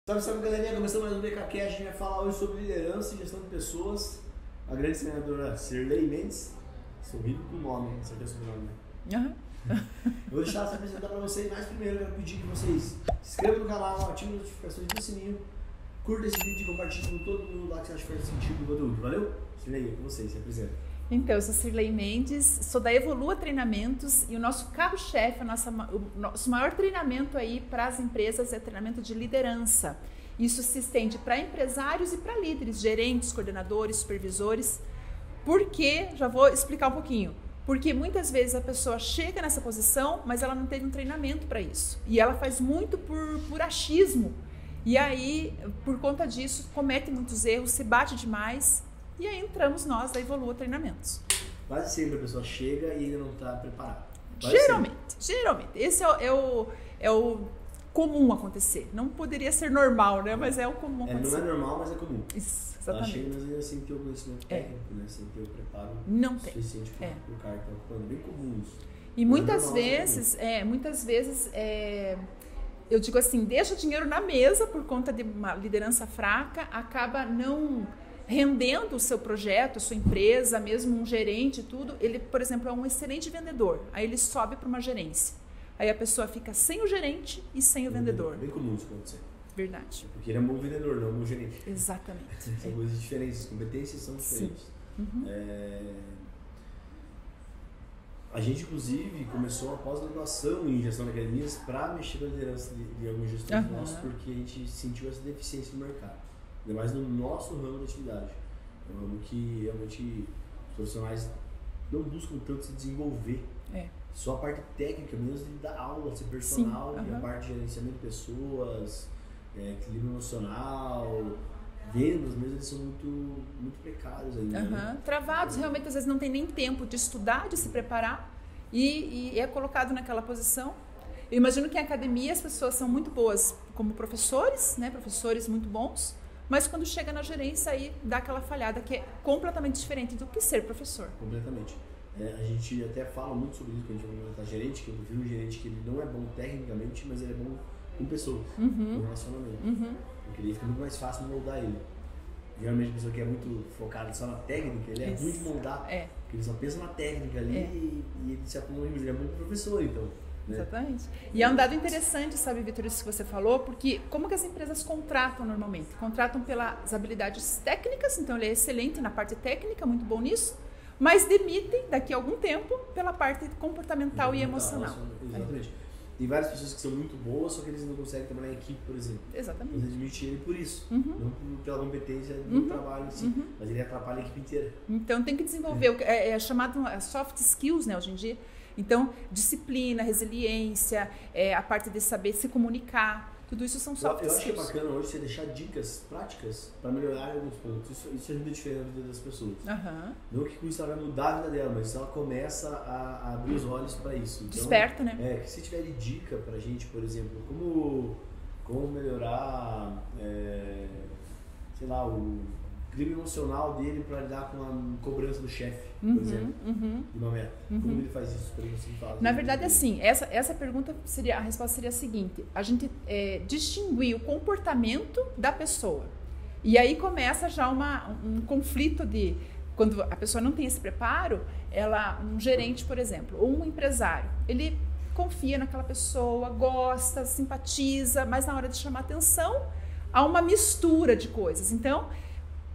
Salve, salve, galerinha, começando mais um BKCast. A gente vai falar hoje sobre liderança e gestão de pessoas. A grande treinadora Sirley Mendes. Sou rico com o nome, não sei o que é o sobrenome, né? Eu vou deixar ela se apresentar para vocês, mas primeiro eu quero pedir que vocês se inscrevam no canal, ativem as notificações do sininho, curta esse vídeo e compartilhem com todo mundo lá que você acha que faz sentido o conteúdo. Valeu? Sirley, é com vocês, se apresenta. Então, eu sou Sirley Mendes, sou da Evolua Treinamentos e o nosso carro-chefe, o nosso maior treinamento aí para as empresas é treinamento de liderança. Isso se estende para empresários e para líderes, gerentes, coordenadores, supervisores. Por quê? Já vou explicar um pouquinho. Porque muitas vezes a pessoa chega nessa posição, mas ela não teve um treinamento para isso. E ela faz muito por achismo. E aí, por conta disso, comete muitos erros, se bate demais. E aí entramos nós da Evolua Treinamentos. Quase sempre a pessoa chega e ainda não está preparada. Geralmente. Esse é o comum acontecer. Não poderia ser normal, né? Mas é o comum acontecer. Não é normal, mas é comum. Isso, exatamente. Ela chega, mas ainda sem ter o conhecimento técnico, né? Sem ter o preparo suficiente para o cargo que está ocupando. É bem comum isso. E muitas vezes, eu digo assim, deixa o dinheiro na mesa por conta de uma liderança fraca, acaba não rendendo o seu projeto, a sua empresa, mesmo um gerente e tudo. Ele, por exemplo, é um excelente vendedor. Aí ele sobe para uma gerência. Aí a pessoa fica sem o gerente e sem o vendedor. É bem comum isso acontecer. Verdade. Porque ele é um bom vendedor, não um bom gerente. Exatamente. São coisas diferentes, as competências são diferentes. Uhum. A gente, inclusive, começou a pós-graduação em gestão de academias para mexer na liderança de alguns gestores nossos, porque a gente sentiu essa deficiência no mercado. Ainda mais no nosso ramo de atividade. É um ramo que realmente os profissionais não buscam tanto se desenvolver. Só a parte técnica mesmo de dar aula, ser personal, e a parte de gerenciamento de pessoas, equilíbrio emocional, vendas mesmo, eles são muito precários ainda. Né? Travados, realmente às vezes não tem nem tempo de estudar, de se preparar e é colocado naquela posição. Eu imagino que em academia as pessoas são muito boas como professores, né? Professores muito bons, mas quando chega na gerência aí dá aquela falhada que é completamente diferente do que ser professor. Completamente. A gente até fala muito sobre isso quando a gente vai montar gerente, que eu prefiro um gerente que ele não é bom tecnicamente, mas ele é bom com pessoas, com relacionamento. Porque ele fica muito mais fácil de moldar ele. Geralmente a pessoa que é muito focada só na técnica, ele é ruim de moldar, porque ele só pensa na técnica ali e ele se acumula, ele é muito professor, então. Né? Exatamente. E é um dado interessante, sabe, Vitor, isso que você falou, porque como que as empresas contratam normalmente? Contratam pelas habilidades técnicas, então ele é excelente na parte técnica, muito bom nisso, mas demitem daqui a algum tempo pela parte comportamental e emocional. Exatamente. Tem várias pessoas que são muito boas, só que eles não conseguem trabalhar em equipe, por exemplo. Exatamente. Você admite ele por isso, não pela competência do trabalho em si, mas ele atrapalha a equipe inteira. Então tem que desenvolver, é chamado soft skills, né, hoje em dia. Então, disciplina, resiliência, a parte de saber se comunicar, tudo isso são soft skills. Eu acho que é bacana hoje você deixar dicas práticas para melhorar alguns pontos. Isso ajuda a diferença na vida das pessoas. Não que com isso ela vai mudar a vida dela, mas ela começa a abrir os olhos para isso. Então, desperta, né? Que se tiver dica pra gente, por exemplo, como melhorar, sei lá, o clima emocional dele para lidar com a cobrança do chefe, por exemplo, de uma meta. Como ele faz isso? Na verdade, assim, essa pergunta a resposta seria a seguinte: a gente distinguir o comportamento da pessoa. E aí começa já um conflito de quando a pessoa não tem esse preparo, um gerente, por exemplo, ou um empresário, ele confia naquela pessoa, gosta, simpatiza, mas na hora de chamar atenção há uma mistura de coisas. Então,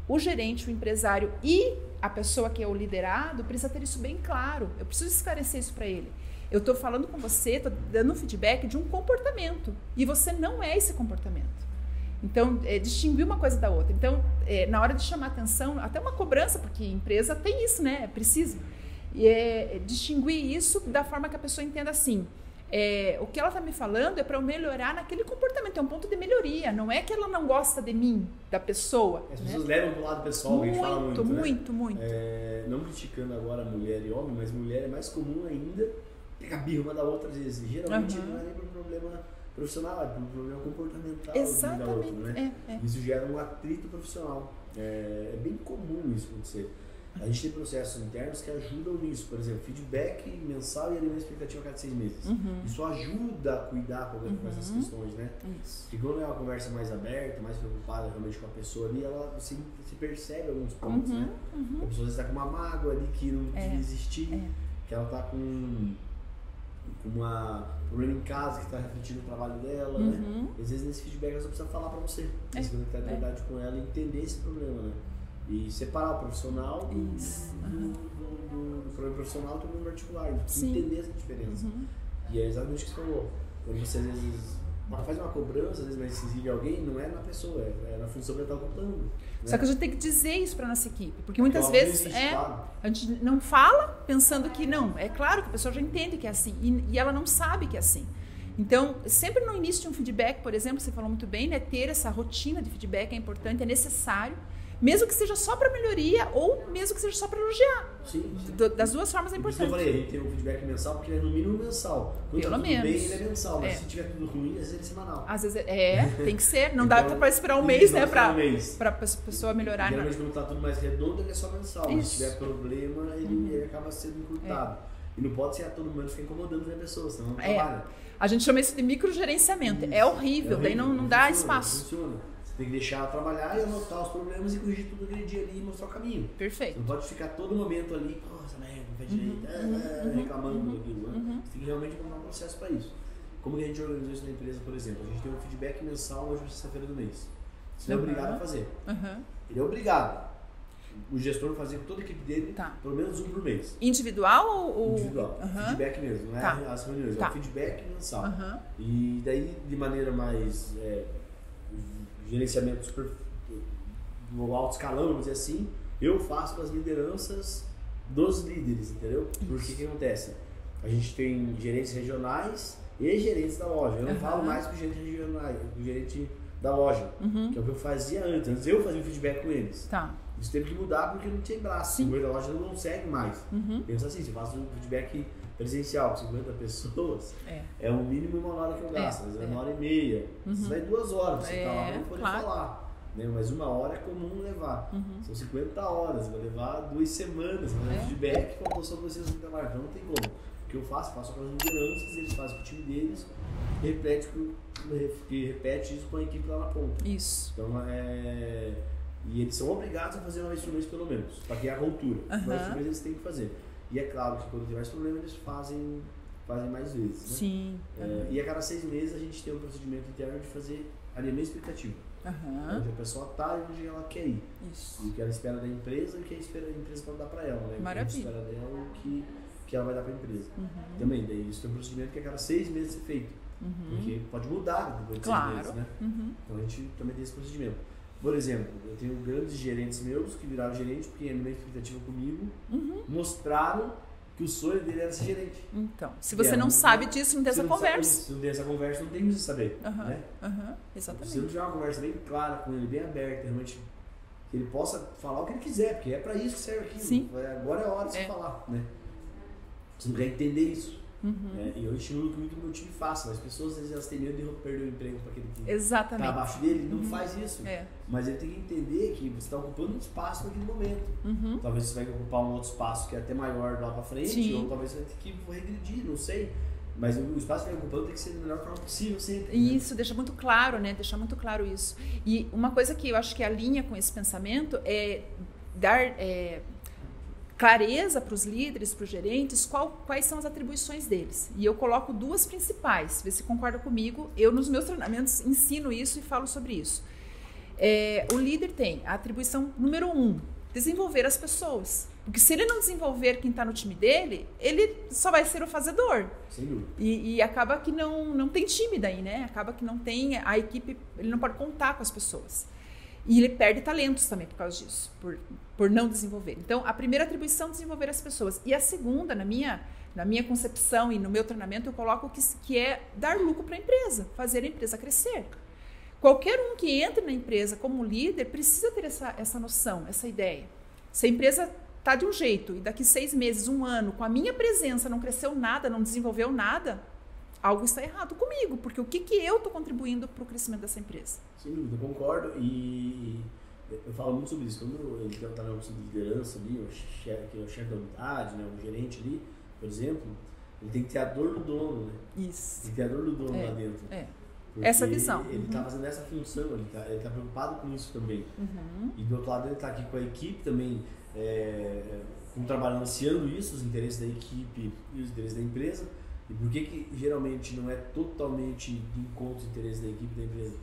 o gerente, o empresário e a pessoa que é o liderado precisa ter isso bem claro. Eu preciso esclarecer isso para ele. Eu estou falando com você, estou dando um feedback de um comportamento e você não é esse comportamento. Então, distinguir uma coisa da outra. Então, na hora de chamar atenção, até uma cobrança, porque empresa tem isso, né? É preciso. Distinguir isso da forma que a pessoa entenda assim. O que ela está me falando é para eu melhorar naquele comportamento, é um ponto de melhoria, não é que ela não gosta de mim, da pessoa. As pessoas levam pro lado pessoal, a gente fala muito, muito. Não criticando agora mulher e homem, mas mulher é mais comum ainda pegar birra uma da outra às vezes. Geralmente não é nem por problema profissional, é por problema comportamental da outra, né? Isso gera um atrito profissional. É bem comum isso acontecer. A gente tem processos internos que ajudam nisso, por exemplo, feedback mensal e alinhamento de expectativa a cada 6 meses. Isso ajuda a cuidar com essas questões, né? Isso. Porque quando é uma conversa mais aberta, mais preocupada realmente com a pessoa ali, ela se percebe alguns pontos, né? A pessoa está com uma mágoa ali que não devia existir, que ela está com um problema em casa que está refletindo o trabalho dela, né? Às vezes nesse feedback ela só precisa falar para você, você conectar de verdade com ela e entender esse problema, né? E separar o profissional do problema profissional do problema particular, entender essa diferença. E é exatamente o que você falou. Quando você às vezes faz uma cobrança, às vezes vai exigir de alguém, não é na pessoa, é na função que ela está ocupando. Né? Só que a gente tem que dizer isso para nossa equipe, porque muitas vezes a gente não fala pensando que não, é claro que a pessoa já entende que é assim e ela não sabe que é assim. Então, sempre no início de um feedback, por exemplo, você falou muito bem, né, ter essa rotina de feedback é importante, é necessário, mesmo que seja só para melhoria ou mesmo que seja só para elogiar. Sim. Das duas formas é importante. Eu falei, a gente tem um feedback mensal porque ele é no mínimo mensal. Quando Pelo tá tudo menos. bem, ele é mensal, mas se tiver tudo ruim, às vezes ele é semanal. Às vezes tem que ser, não então, dá para esperar um mês, né, para a pessoa melhorar. Geralmente quando tá tudo mais redondo, ele é só mensal. Mas se tiver problema, ele acaba sendo encurtado. E não pode ser a todo mundo ficar incomodando as pessoas, senão não trabalha. A gente chama isso de microgerenciamento. É horrível, daí não dá espaço. Funciona. Você tem que deixar ela trabalhar e anotar os problemas e corrigir tudo aquele dia ali e mostrar o caminho. Perfeito. Você não pode ficar todo momento ali, essa merda, não faz direito, reclamando daquilo. Né? Você tem que realmente montar um processo para isso. Como que a gente organizou isso na empresa, por exemplo? A gente tem um feedback mensal hoje na sexta-feira do mês. Você é obrigado a fazer. Ele é obrigado. O gestor fazer com toda a equipe dele, pelo menos um por mês. Individual ou... Individual. Feedback mesmo, não é as reuniões, é o feedback mensal. E daí, de maneira mais... gerenciamento super no alto escalão, vamos dizer assim, eu faço com as lideranças dos líderes, entendeu? Porque o que acontece? A gente tem gerentes regionais e gerentes da loja. Eu não falo mais com o gerente regional, com o gerente da loja, que é o que eu fazia antes. Antes eu fazia o feedback com eles. Isso teve que mudar porque não tinha braço. O governo da loja não segue mais. Pensa assim, se eu faço um feedback presencial, 50 pessoas, é o mínimo 1 hora que eu gasto, mas é 1h30. Você vai 2 horas, você tá lá, não pode falar. Né? Mas 1 hora é comum levar. São 50 horas, vai levar 2 semanas, vai dar feedback com a pessoa que vocês não tem lá. Então não tem como. O que eu faço com as lideranças, eles fazem com o time deles, repete isso com a equipe lá na ponta. Isso. Então e eles são obrigados a fazer uma vez por mês pelo menos, para criar a cultura. Uma vez por mês eles têm que fazer. E é claro que quando tem mais problema, eles fazem mais vezes. Né? Sim. E a cada 6 meses a gente tem um procedimento interno de fazer alinhamento expectativa. Onde a pessoa está e onde ela quer ir. Isso. E o que ela espera da empresa e o que a empresa pode dar para ela. Né? Maravilha. O que ela espera dela e o que ela vai dar para a empresa. Também, daí isso tem um procedimento que a cada 6 meses ser feito. Porque pode mudar depois de 6 meses. Né? Então a gente também tem esse procedimento. Por exemplo, eu tenho grandes gerentes meus que viraram gerente porque em minha expectativa comigo mostraram que o sonho dele era ser gerente. Então, se você não sabe disso, não tem essa conversa. Se não tem essa conversa, não tem como você saber. Né? Exatamente. Se não tiver uma conversa bem clara com ele, bem aberta, realmente, que ele possa falar o que ele quiser, porque é para isso que serve aquilo. Sim. Agora é a hora de você falar. Né? Você não quer entender isso. E eu estimulo muito que o meu time faça, mas as pessoas às vezes elas têm medo de perder o emprego para aquele que está abaixo dele, não faz isso. Mas ele tem que entender que você está ocupando um espaço naquele momento. Talvez você vai ocupar um outro espaço que é até maior lá para frente, ou talvez você vai ter que regredir, não sei. Mas o espaço que vai ocupando tem que ser da melhor forma possível sempre. Isso, deixa muito claro, né? Deixar muito claro isso. E uma coisa que eu acho que alinha com esse pensamento é dar clareza para os líderes, para os gerentes, quais são as atribuições deles. E eu coloco 2 principais, vê se concorda comigo. Eu, nos meus treinamentos, ensino isso e falo sobre isso. O líder tem a atribuição número 1, desenvolver as pessoas. Porque se ele não desenvolver quem está no time dele, ele só vai ser o fazedor. Sem dúvida. E acaba que não tem time daí, né? Acaba que não tem a equipe, ele não pode contar com as pessoas. E ele perde talentos também por causa disso, por não desenvolver. Então, a primeira atribuição é desenvolver as pessoas. E a segunda, na minha concepção e no meu treinamento, eu coloco que é dar lucro para a empresa, fazer a empresa crescer. Qualquer um que entre na empresa como líder precisa ter essa noção, essa ideia. Se a empresa está de um jeito e daqui 6 meses, 1 ano, com a minha presença não cresceu nada, não desenvolveu nada, algo está errado comigo, porque o que eu estou contribuindo para o crescimento dessa empresa? Sem dúvida, concordo. E Eu falo muito sobre isso. Quando ele está na função de liderança ali, o chefe da unidade, né, o gerente ali, por exemplo, ele tem que ter a dor do dono, né? Isso. Tem que ter a dor do dono lá dentro. Essa visão. Ele está fazendo essa função, ele tá preocupado com isso também. E do outro lado ele está aqui com a equipe também, contrabalanceando isso, os interesses da equipe e os interesses da empresa. E por que geralmente não é totalmente de encontro os interesses da equipe e da empresa?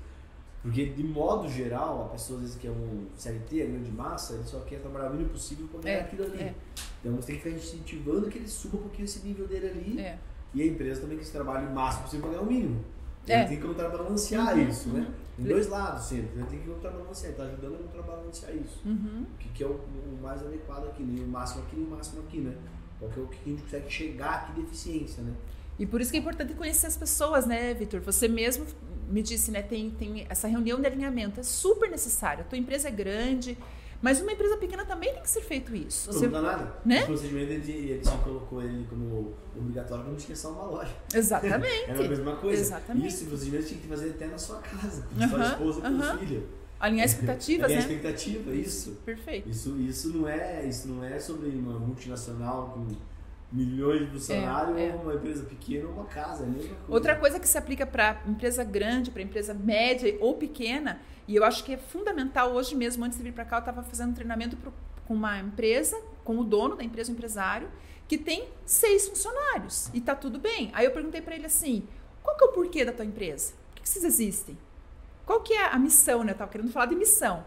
Porque, de modo geral, a pessoa às vezes quer um CLT, a grande massa, ele só quer trabalhar o mínimo possível para ganhar aquilo ali. Então você tem que ficar incentivando que ele suba um pouquinho esse nível dele ali. E a empresa também que se trabalhe o máximo possível para ganhar o mínimo. Ele tem que contrabalancear isso, né? Em dois lados sempre. Ele tem que contrabalancear, está ajudando a contrabalancear isso. O que é o mais adequado aqui, nem o máximo aqui, nem o máximo aqui, né? Qual que é o que a gente consegue chegar aqui de eficiência, né? E por isso que é importante conhecer as pessoas, né, Vitor? Você mesmo me disse, né, tem essa reunião de alinhamento, é super necessário. A tua empresa é grande, mas uma empresa pequena também tem que ser feito isso. Não dá nada. Né? O procedimento ele só colocou ele como obrigatório para não esquecer uma loja. Exatamente. É a mesma coisa. Exatamente. Isso, o procedimento tinha que fazer até na sua casa, com sua esposa, com o filho. Alinhar expectativas, né? né? Alinhar expectativa, isso. Perfeito. Isso não é sobre uma multinacional com milhões de funcionários ou uma empresa pequena ou uma casa, é a mesma coisa. Outra coisa que se aplica para empresa grande, para empresa média ou pequena, e eu acho que é fundamental, hoje mesmo, antes de vir para cá, eu estava fazendo um treinamento com uma empresa, com o dono da empresa, o empresário, que tem 6 funcionários, e tá tudo bem. Aí eu perguntei para ele assim, qual que é o porquê da tua empresa? Por que vocês existem? Qual que é a missão, né? Eu estava querendo falar de missão.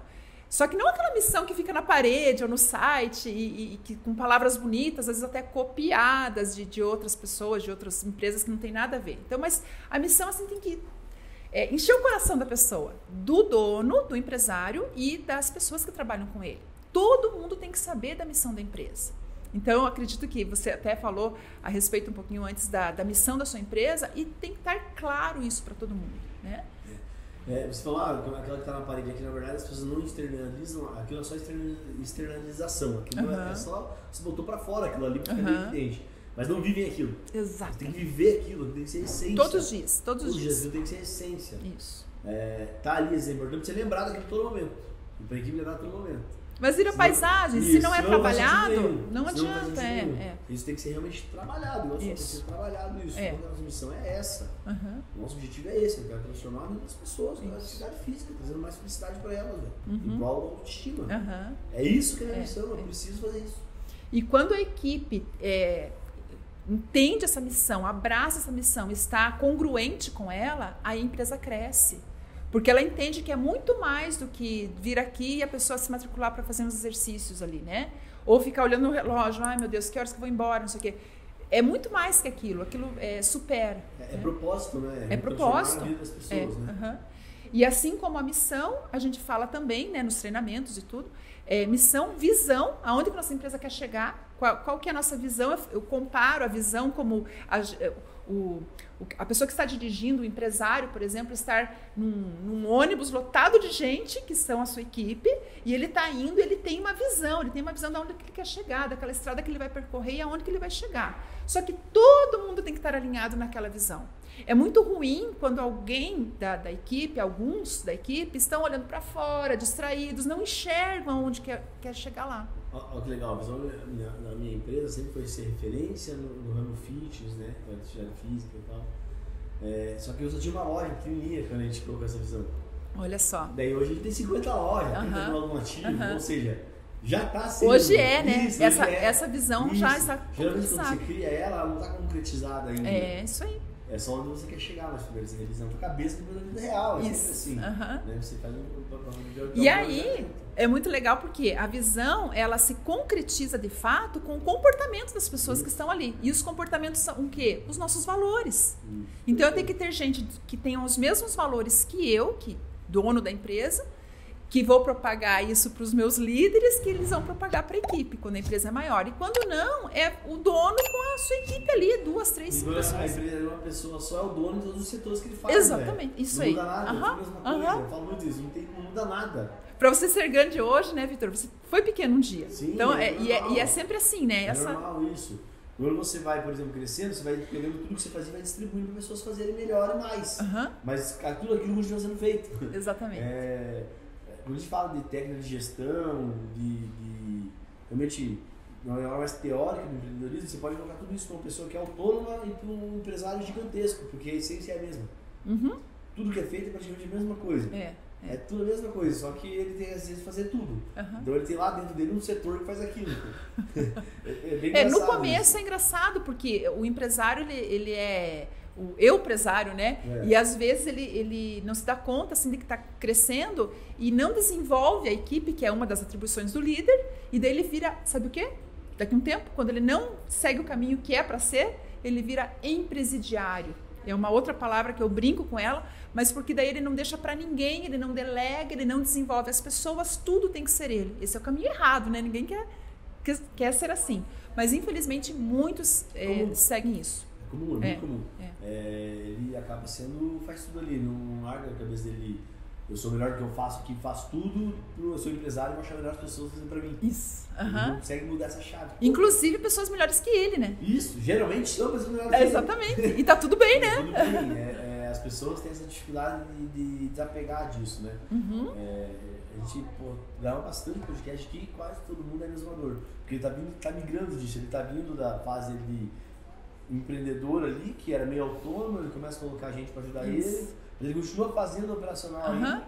Só que não aquela missão que fica na parede ou no site e que, com palavras bonitas, às vezes até copiadas de outras pessoas, de outras empresas que não tem nada a ver. Então, mas a missão assim tem que encher o coração da pessoa, do dono, do empresário e das pessoas que trabalham com ele. Todo mundo tem que saber da missão da empresa. Então, eu acredito que você até falou a respeito um pouquinho antes da missão da sua empresa e tem que estar claro isso para todo mundo, né? Você falou, aquela que está na parede aqui, na verdade as pessoas não externalizam, aquilo é só externalização, aquilo é só, você botou para fora aquilo ali porque é bem evidente, mas não vivem aquilo. Exato. Você tem que viver aquilo, tem que ser essência. Todos os dias. Todos os dias tem que ser essência. Isso. Tá ali, é importante você lembrar daquilo todo momento, e para a equipe lembrar todo momento. Mas vira paisagem, se não é trabalhado, não adianta. Isso tem que ser realmente trabalhado, tem que ser trabalhado isso. A nossa missão é essa. O nosso objetivo é esse, eu quero transformar as pessoas na atividade física, trazendo mais felicidade para elas, igual a autoestima. É isso que é a minha missão, eu preciso fazer isso. E quando a equipe entende essa missão, abraça essa missão, está congruente com ela, a empresa cresce. Porque ela entende que é muito mais do que vir aqui e a pessoa se matricular para fazer uns exercícios ali, né? Ou ficar olhando no relógio, ai meu Deus, que horas que eu vou embora, não sei o quê. É muito mais que aquilo supera. É propósito, né? É propósito. A vida das pessoas, né? E assim como a missão, a gente fala também, né, nos treinamentos e tudo, missão, visão, aonde que nossa empresa quer chegar, qual que é a nossa visão. Eu comparo a visão como a pessoa que está dirigindo, o empresário, por exemplo, estar num ônibus lotado de gente, que são a sua equipe, e ele está indo, ele tem uma visão de onde ele quer chegar, daquela estrada que ele vai percorrer e aonde que ele vai chegar. Só que todo mundo tem que estar alinhado naquela visão. É muito ruim quando alguém da equipe, alguns da equipe, estão olhando para fora, distraídos, não enxergam onde quer chegar lá. Olha que legal, a visão na minha empresa sempre foi ser referência no ramo fitness, né? Atividade física e tal. Só que eu só tinha uma loja pequenininha quando a gente colocou essa visão. Olha só. Daí hoje a gente tem 50 lojas, 30 no automotivo, ou seja, já está sendo. Hoje né? Isso, essa visão já está geralmente quando você cria ela não está concretizada ainda. É isso aí. É só onde você quer chegar, mas primeiro você realizando a cabeça depois da vida real. É sempre assim. Né? Você faz E aí, é muito legal porque a visão, ela se concretiza de fato com o comportamento das pessoas que estão ali. E os comportamentos são o quê? Os nossos valores. Então, eu tenho que ter gente que tenha os mesmos valores que eu, que dono da empresa, que vou propagar isso para os meus líderes, que eles vão propagar para a equipe, quando a empresa é maior. E quando não, é o dono com a sua equipe ali, 2, 3, 5 pessoas. A empresa é uma pessoa só, é o dono de todos os setores que ele faz. Exatamente, isso aí. Não muda nada, é a mesma coisa. Eu falo muito isso, não muda nada. Para você ser grande hoje, né, Vitor? Você foi pequeno um dia. Sim, então, e é sempre assim, né? É normal isso. Quando você vai, por exemplo, crescendo, você vai pegando tudo que você fazia e vai distribuindo para pessoas fazerem melhor e mais. Mas aquilo continua sendo feito. Exatamente. quando a gente fala de técnica de gestão, realmente, não é mais teórica do empreendedorismo, você pode colocar tudo isso para uma pessoa que é autônoma e para um empresário gigantesco, porque a essência é a mesma. Tudo que é feito é praticamente a mesma coisa. É tudo a mesma coisa, só que ele tem às vezes fazer tudo. Então ele tem lá dentro dele um setor que faz aquilo. É bem engraçado. No começo isso. É engraçado, porque o empresário, ele é o eu-empresário, né? E às vezes ele não se dá conta assim, de que está crescendo e não desenvolve a equipe, que é uma das atribuições do líder, e daí ele vira, sabe o quê? Daqui a um tempo, quando ele não segue o caminho que é para ser, ele vira empresidiário. É uma outra palavra que eu brinco com ela, mas porque daí ele não deixa para ninguém, ele não delega, ele não desenvolve as pessoas, tudo tem que ser ele. Esse é o caminho errado, né? Ninguém quer ser assim. Mas infelizmente muitos seguem isso. É comum. Ele acaba faz tudo ali, não larga a cabeça dele. Eu sou melhor do que eu faço aqui, faço tudo, eu sou empresário e vou achar melhor as pessoas fazendo pra mim. Isso. Ele não consegue mudar essa chave. Inclusive pessoas melhores que ele, né? Isso, geralmente são pessoas melhores que ele. Exatamente. E tá tudo bem, né? Tudo bem. As pessoas têm essa dificuldade de desapegar disso, né? A gente grava bastante podcast aqui e quase todo mundo é animador. Porque ele tá migrando disso, ele tá vindo da fase de empreendedor ali, que era meio autônomo, ele começa a colocar gente para ajudar ele continua fazendo operacional ainda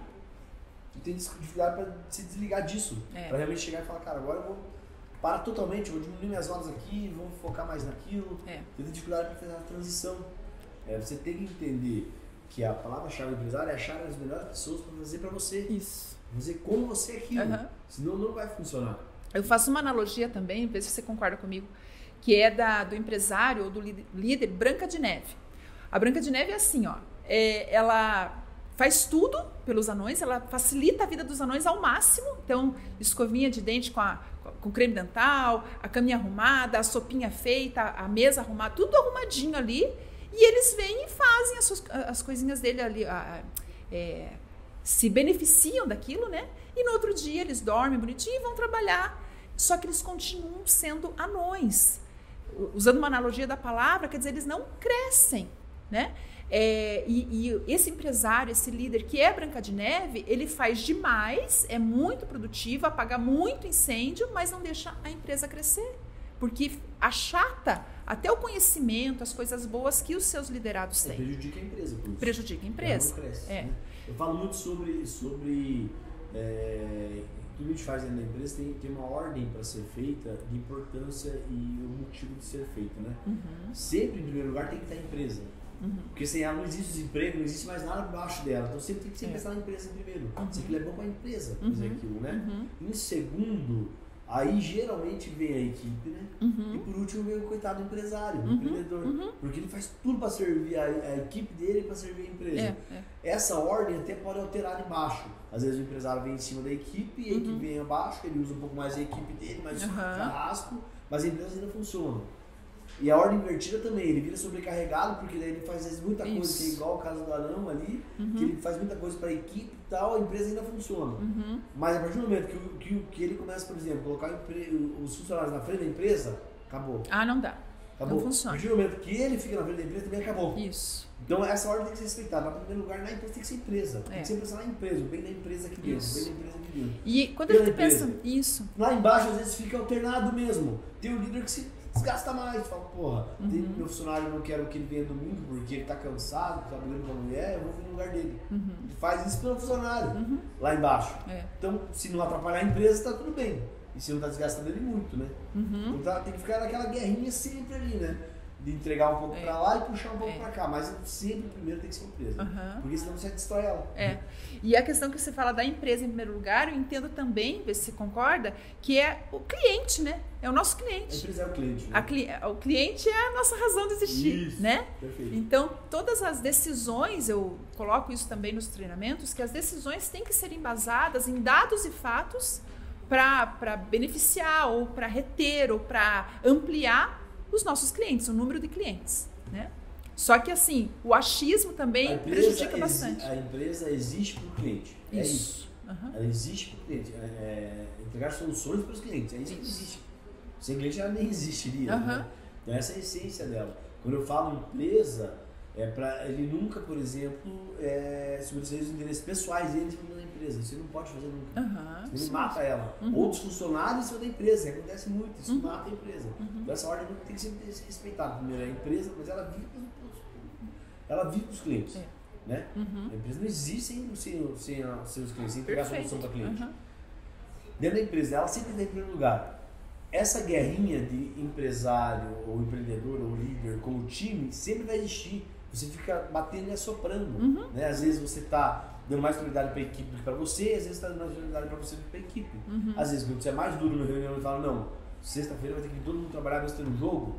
e tem dificuldade para se desligar disso, para realmente chegar e falar, cara, agora eu vou parar totalmente, vou diminuir minhas horas aqui, vou focar mais naquilo. Tem dificuldade para fazer a transição. Você tem que entender que a palavra-chave do empresário é achar as melhores pessoas para fazer para você. Isso. Fazer como você é aquilo, senão não vai funcionar. Eu faço uma analogia também, vê se você concorda comigo, que é do empresário ou do líder Branca de Neve. A Branca de Neve é assim, ó, ela faz tudo pelos anões, ela facilita a vida dos anões ao máximo. Então, escovinha de dente com creme dental, a caminha arrumada, a sopinha feita, a mesa arrumada, tudo arrumadinho ali. E eles vêm e fazem as coisinhas dele ali, se beneficiam daquilo, né? E no outro dia eles dormem bonitinho e vão trabalhar. Só que eles continuam sendo anões. Usando uma analogia da palavra, quer dizer, eles não crescem, né? E esse empresário, esse líder que é Branca de Neve, ele faz demais, é muito produtivo, apaga muito incêndio, mas não deixa a empresa crescer. Porque achata até o conhecimento, as coisas boas que os seus liderados têm. Prejudica a empresa. Prejudica a empresa. Ela não cresce, né? Eu falo muito sobre tudo que a gente faz dentro da empresa tem uma ordem para ser feita de importância e o motivo de ser feita, né? Sempre, em primeiro lugar, tem que estar a empresa. Porque sem ela não existe desemprego, não existe mais nada abaixo dela. Então sempre tem que pensar na empresa em primeiro. Se aquilo é bom para a empresa fazer aquilo, né? Em segundo, aí geralmente vem a equipe, né? E por último vem o coitado do empresário, do empreendedor. Porque ele faz tudo para servir a equipe dele e para servir a empresa. Essa ordem até pode alterar embaixo. Às vezes o empresário vem em cima da equipe e a equipe vem abaixo, ele usa um pouco mais a equipe dele, mais carrasco, mas a empresa ainda funciona. E a ordem invertida também, ele vira sobrecarregado, porque daí ele faz às vezes muita coisa, que é igual o caso do anão ali, que ele faz muita coisa para a equipe e tal, a empresa ainda funciona. Mas a partir do momento que ele começa, por exemplo, colocar os funcionários na frente da empresa, acabou. Não dá. Acabou. Não funciona. A partir do momento que ele fica na frente da empresa, também acabou. Isso. Então essa ordem tem que ser respeitada. Mas, em primeiro lugar, na empresa tem que ser empresa. Tem que ser pensar na empresa, o bem da empresa aqui dentro, o bem da empresa aqui dentro. E quando a gente pensa isso... Lá embaixo, às vezes, fica alternado mesmo. Tem um líder que se desgasta mais, fala, porra, tem meu funcionário, eu não quero que ele venha domingo porque ele tá cansado, tá brigando com a mulher, eu vou vir no lugar dele. Ele faz isso pelo funcionário, lá embaixo. Então, se não atrapalhar a empresa, tá tudo bem. E se não tá desgastando ele muito, né? Então tem que ficar naquela guerrinha sempre ali, né? De entregar um pouco pra lá e puxar um pouco pra cá, mas sempre primeiro tem que ser empresa, porque senão você destrói ela. E a questão que você fala da empresa em primeiro lugar, eu entendo também, vê se você concorda, que é o cliente, né? É o nosso cliente. A empresa é o cliente. Né? O cliente é a nossa razão de existir, isso, né? Perfeito. Então, todas as decisões, eu coloco isso também nos treinamentos, que as decisões têm que ser embasadas em dados e fatos para beneficiar ou para reter ou para ampliar os nossos clientes, o número de clientes, né? Só que assim, o achismo também prejudica bastante. A empresa existe para o cliente. É isso. Ela existe para o cliente. Entregar soluções para os clientes. É isso que existe. Sem cliente ela nem existiria. Né? Então essa é a essência dela. Quando eu falo empresa, Ele nunca, por exemplo, sobresair os interesses pessoais dele em cima da empresa. Isso ele não pode fazer nunca. Ele mata ela. Outros funcionários em cima da empresa. Acontece muito. Isso mata a empresa. Então essa ordem tem que sempre ser respeitada. Primeiro é a empresa, mas ela vive para os clientes. Né? A empresa não existe sem os clientes, sem entregar a solução para o cliente. Dentro da empresa, ela sempre tem em primeiro lugar. Essa guerrinha de empresário, ou empreendedor, ou líder com o time sempre vai existir. Você fica batendo e assoprando. Né? Às vezes você está dando mais prioridade para a equipe do que para você, às vezes está dando mais prioridade para você do que para a equipe. Às vezes, quando você é mais duro na reunião e fala, não, sexta-feira vai ter que todo mundo trabalhar mesmo tendo um jogo.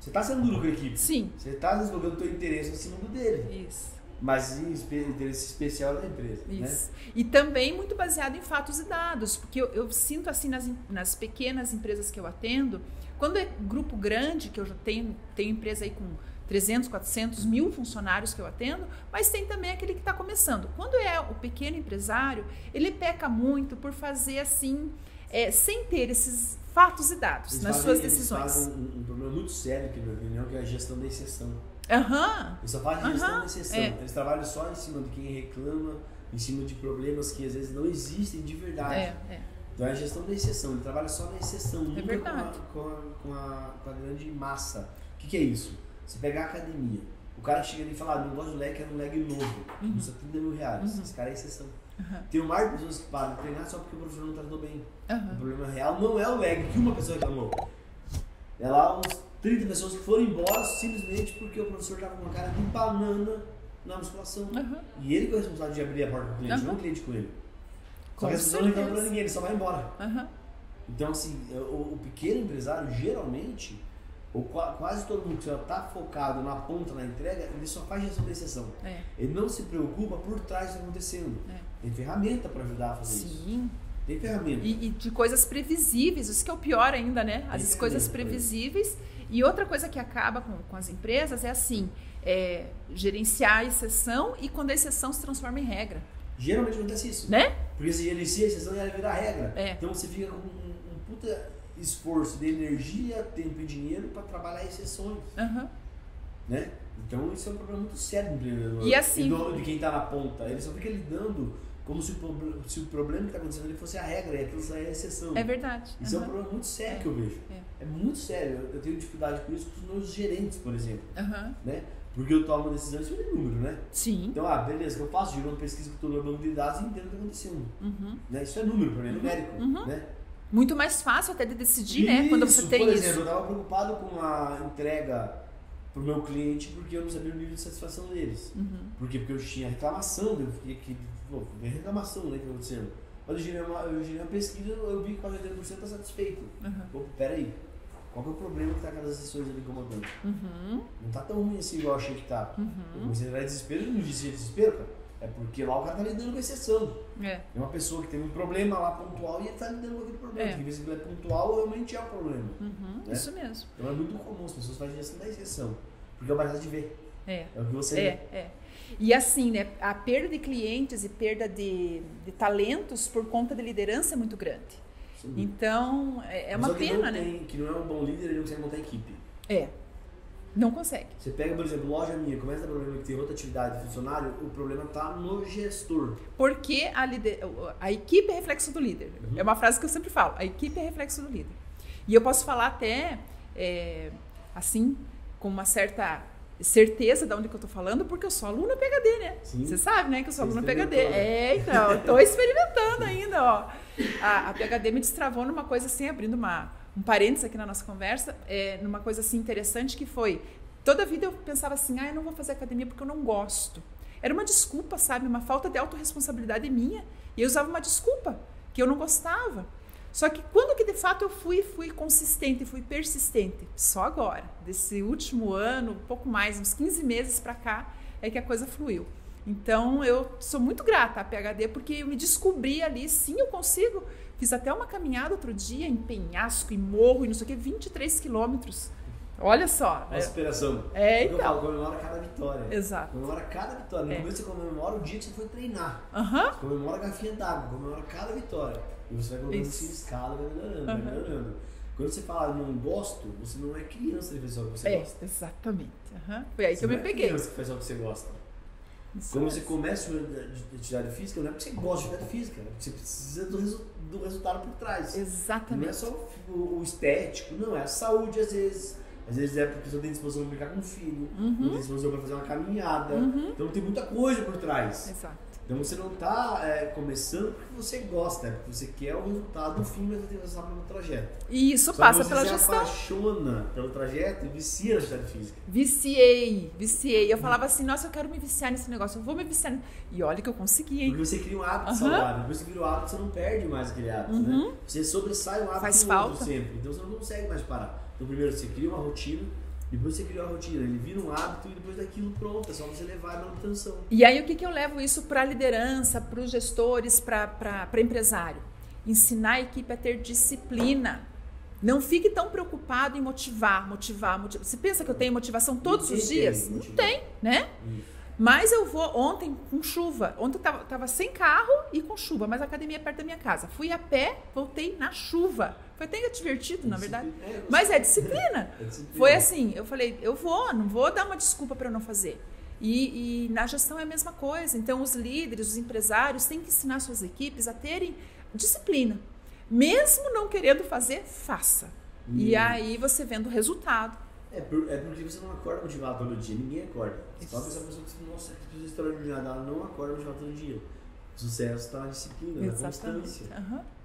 Você está sendo duro com a equipe. Sim. Você está desenvolvendo o seu interesse acima do dele. Isso. Mas interesse especial da empresa. Isso. Né? E também muito baseado em fatos e dados, porque eu sinto assim nas pequenas empresas que eu atendo, quando é grupo grande, que eu já tenho empresa aí com 300, 400, 1000 funcionários que eu atendo, mas tem também aquele que está começando. Quando é o pequeno empresário, ele peca muito por fazer assim, sem ter esses fatos e dados nas suas decisões. Eles fazem um problema muito sério aqui na minha opinião, que é a gestão da exceção. Eles só fazem gestão da exceção. Eles trabalham só em cima de quem reclama, em cima de problemas que às vezes não existem de verdade. Então é a gestão da exceção. Ele trabalha só na exceção, nunca com a grande massa. O que é isso? Você pegar a academia, o cara chega ali e fala, não gosto de leg, quero um leg novo, custa R$30.000. Esse cara é exceção. Tem um mar de pessoas que param de treinar só porque o professor não tratou bem. O problema real não é o leg que uma pessoa reclamou. É lá uns 30 pessoas que foram embora simplesmente porque o professor estava com uma cara de banana na musculação. E ele que é o responsável de abrir a porta para o cliente, não o cliente com ele. Só que as pessoas não reclamam para ninguém, ele só vai embora. Então, assim, o pequeno empresário, geralmente, ou quase todo mundo que já está focado na ponta, na entrega, ele só faz gestão da exceção. Ele não se preocupa por trás do que está acontecendo. Tem ferramenta para ajudar a fazer isso. Tem ferramenta. E de coisas previsíveis, isso que é o pior ainda, né? Às vezes coisas previsíveis. E outra coisa que acaba com as empresas é assim, gerenciar a exceção e quando a exceção se transforma em regra. Geralmente acontece isso. Né? Porque se gerencia a exceção, ela vira regra. Então você fica com um puta esforço de energia, tempo e dinheiro para trabalhar exceções. Né? Então isso é um problema muito sério do empreendedor. E assim, de quem está na ponta. Ele só fica lidando como se o problema que está acontecendo ali fosse a regra e aquilo só é a exceção. É verdade. Isso é um problema muito sério que eu vejo. É muito sério. Eu tenho dificuldade com isso com os meus gerentes, por exemplo. Né? Porque eu tomo uma decisão em cima de número, né? Sim. Então, beleza, o que eu faço? Giro uma pesquisa que eu estou no banco de dados e entendo o que está acontecendo. Né? Isso é número para mim, é numérico. Né? Muito mais fácil até de decidir, né? Quando você tem por exemplo, eu estava preocupado com a entrega para o meu cliente porque eu não sabia o nível de satisfação deles. Por quê? Porque eu tinha reclamação, eu fiquei aqui, vem reclamação, né, que acontecendo. Quando eu girei uma pesquisa, eu vi que quase 80% está satisfeito. Peraí, qual que é o problema que está com as sessões ali incomodando? Não está tão ruim assim igual eu achei que está. Eu comecei a entrar em desespero, não disse desespero, cara. É porque lá o cara está lidando com exceção. É uma pessoa que tem um problema lá pontual e ele está lidando com aquele problema. Porque se ele é pontual, realmente é um problema. Né? Isso mesmo. Então é muito comum, as pessoas fazem gestão da exceção. Porque é o mais de ver. É o que você vê. E assim, né, a perda de clientes e perda de talentos por conta de liderança é muito grande. Sim. Então, é uma pena, né? Que não é um bom líder, ele não consegue montar equipe. Não consegue. Você pega, por exemplo, loja minha, começa a ter problema que tem rotatividade de funcionário, o problema está no gestor. Porque a equipe é reflexo do líder. É uma frase que eu sempre falo, a equipe é reflexo do líder. E eu posso falar até, assim, com uma certa certeza de onde que eu tô falando, porque eu sou aluna PhD, né? Sim. Você sabe, né, que eu sou aluna PhD. Então, eu tô experimentando ainda, ó. A PhD me destravou numa coisa assim, abrindo um parênteses aqui na nossa conversa, numa coisa assim interessante que foi, toda a vida eu pensava assim, eu não vou fazer academia porque eu não gosto. Era uma desculpa, sabe? Uma falta de autorresponsabilidade minha. E eu usava uma desculpa, que eu não gostava. Só que quando que de fato eu fui consistente, fui persistente, só agora, desse último ano, um pouco mais, uns 15 meses para cá, é que a coisa fluiu. Então eu sou muito grata à PhD porque eu me descobri ali, sim, eu consigo. Fiz até uma caminhada outro dia em penhasco e morro e não sei o que, 23 quilômetros. Olha só. Uma inspiração. Então. Eu falo, comemora cada vitória. Exato. Comemora cada vitória. No começo você comemora o dia que você foi treinar. Você comemora a garrafinha d'água, comemora cada vitória. E você vai colocando assim escala, vai melhorando, vai melhorando. Quando você fala não gosto, você não é criança de fazer só o que você gosta. Exatamente. Foi aí que eu me peguei. Você não é criança que faz só o que você gosta. Quando você começa a atividade física, não é porque você gosta de atividade física, é porque você precisa do resultado por trás. Exatamente. Não é só o estético, não, é a saúde às vezes. Às vezes é porque você tem disposição para brincar com o filho, não tem disposição para fazer uma caminhada. Então tem muita coisa por trás. Exato. Então você não está começando porque você gosta, é porque você quer o resultado do fim, mas você tem que passar pelo trajeto. E isso passa pela gestão. Você se apaixona pelo trajeto e vicia na atividade física. Viciei. Eu falava assim, nossa, eu quero me viciar nesse negócio, eu vou me viciar. E olha que eu consegui, hein? Porque você cria um hábito saudável. Depois que você vira o hábito, você não perde mais aquele hábito, né? Você sobressai um hábito Faz no falta. outro sempre. Então você não consegue mais parar. Então primeiro você cria uma rotina, depois você cria uma rotina, ele vira um hábito e depois daquilo pronto, é só você levar a manutenção. E aí o que eu levo isso para a liderança, para os gestores, para empresário? Ensinar a equipe a ter disciplina. Não fique tão preocupado em motivar. Você pensa que eu tenho motivação todos os dias? Não tem, né? Mas eu vou ontem com chuva. Ontem eu tava sem carro e com chuva, mas a academia é perto da minha casa. Fui a pé, voltei na chuva. Foi até divertido, na verdade. Mas é disciplina. Foi assim, eu falei, não vou dar uma desculpa para eu não fazer. E na gestão é a mesma coisa. Então os líderes, os empresários têm que ensinar suas equipes a terem disciplina. Mesmo não querendo fazer, faça. E aí você vendo o resultado. É porque você não acorda motivado todo dia, ninguém acorda. Você fala pra essa pessoa que, nossa, que pessoa extraordinária, ela não acorda motivado todo dia. O sucesso está na disciplina, na constância.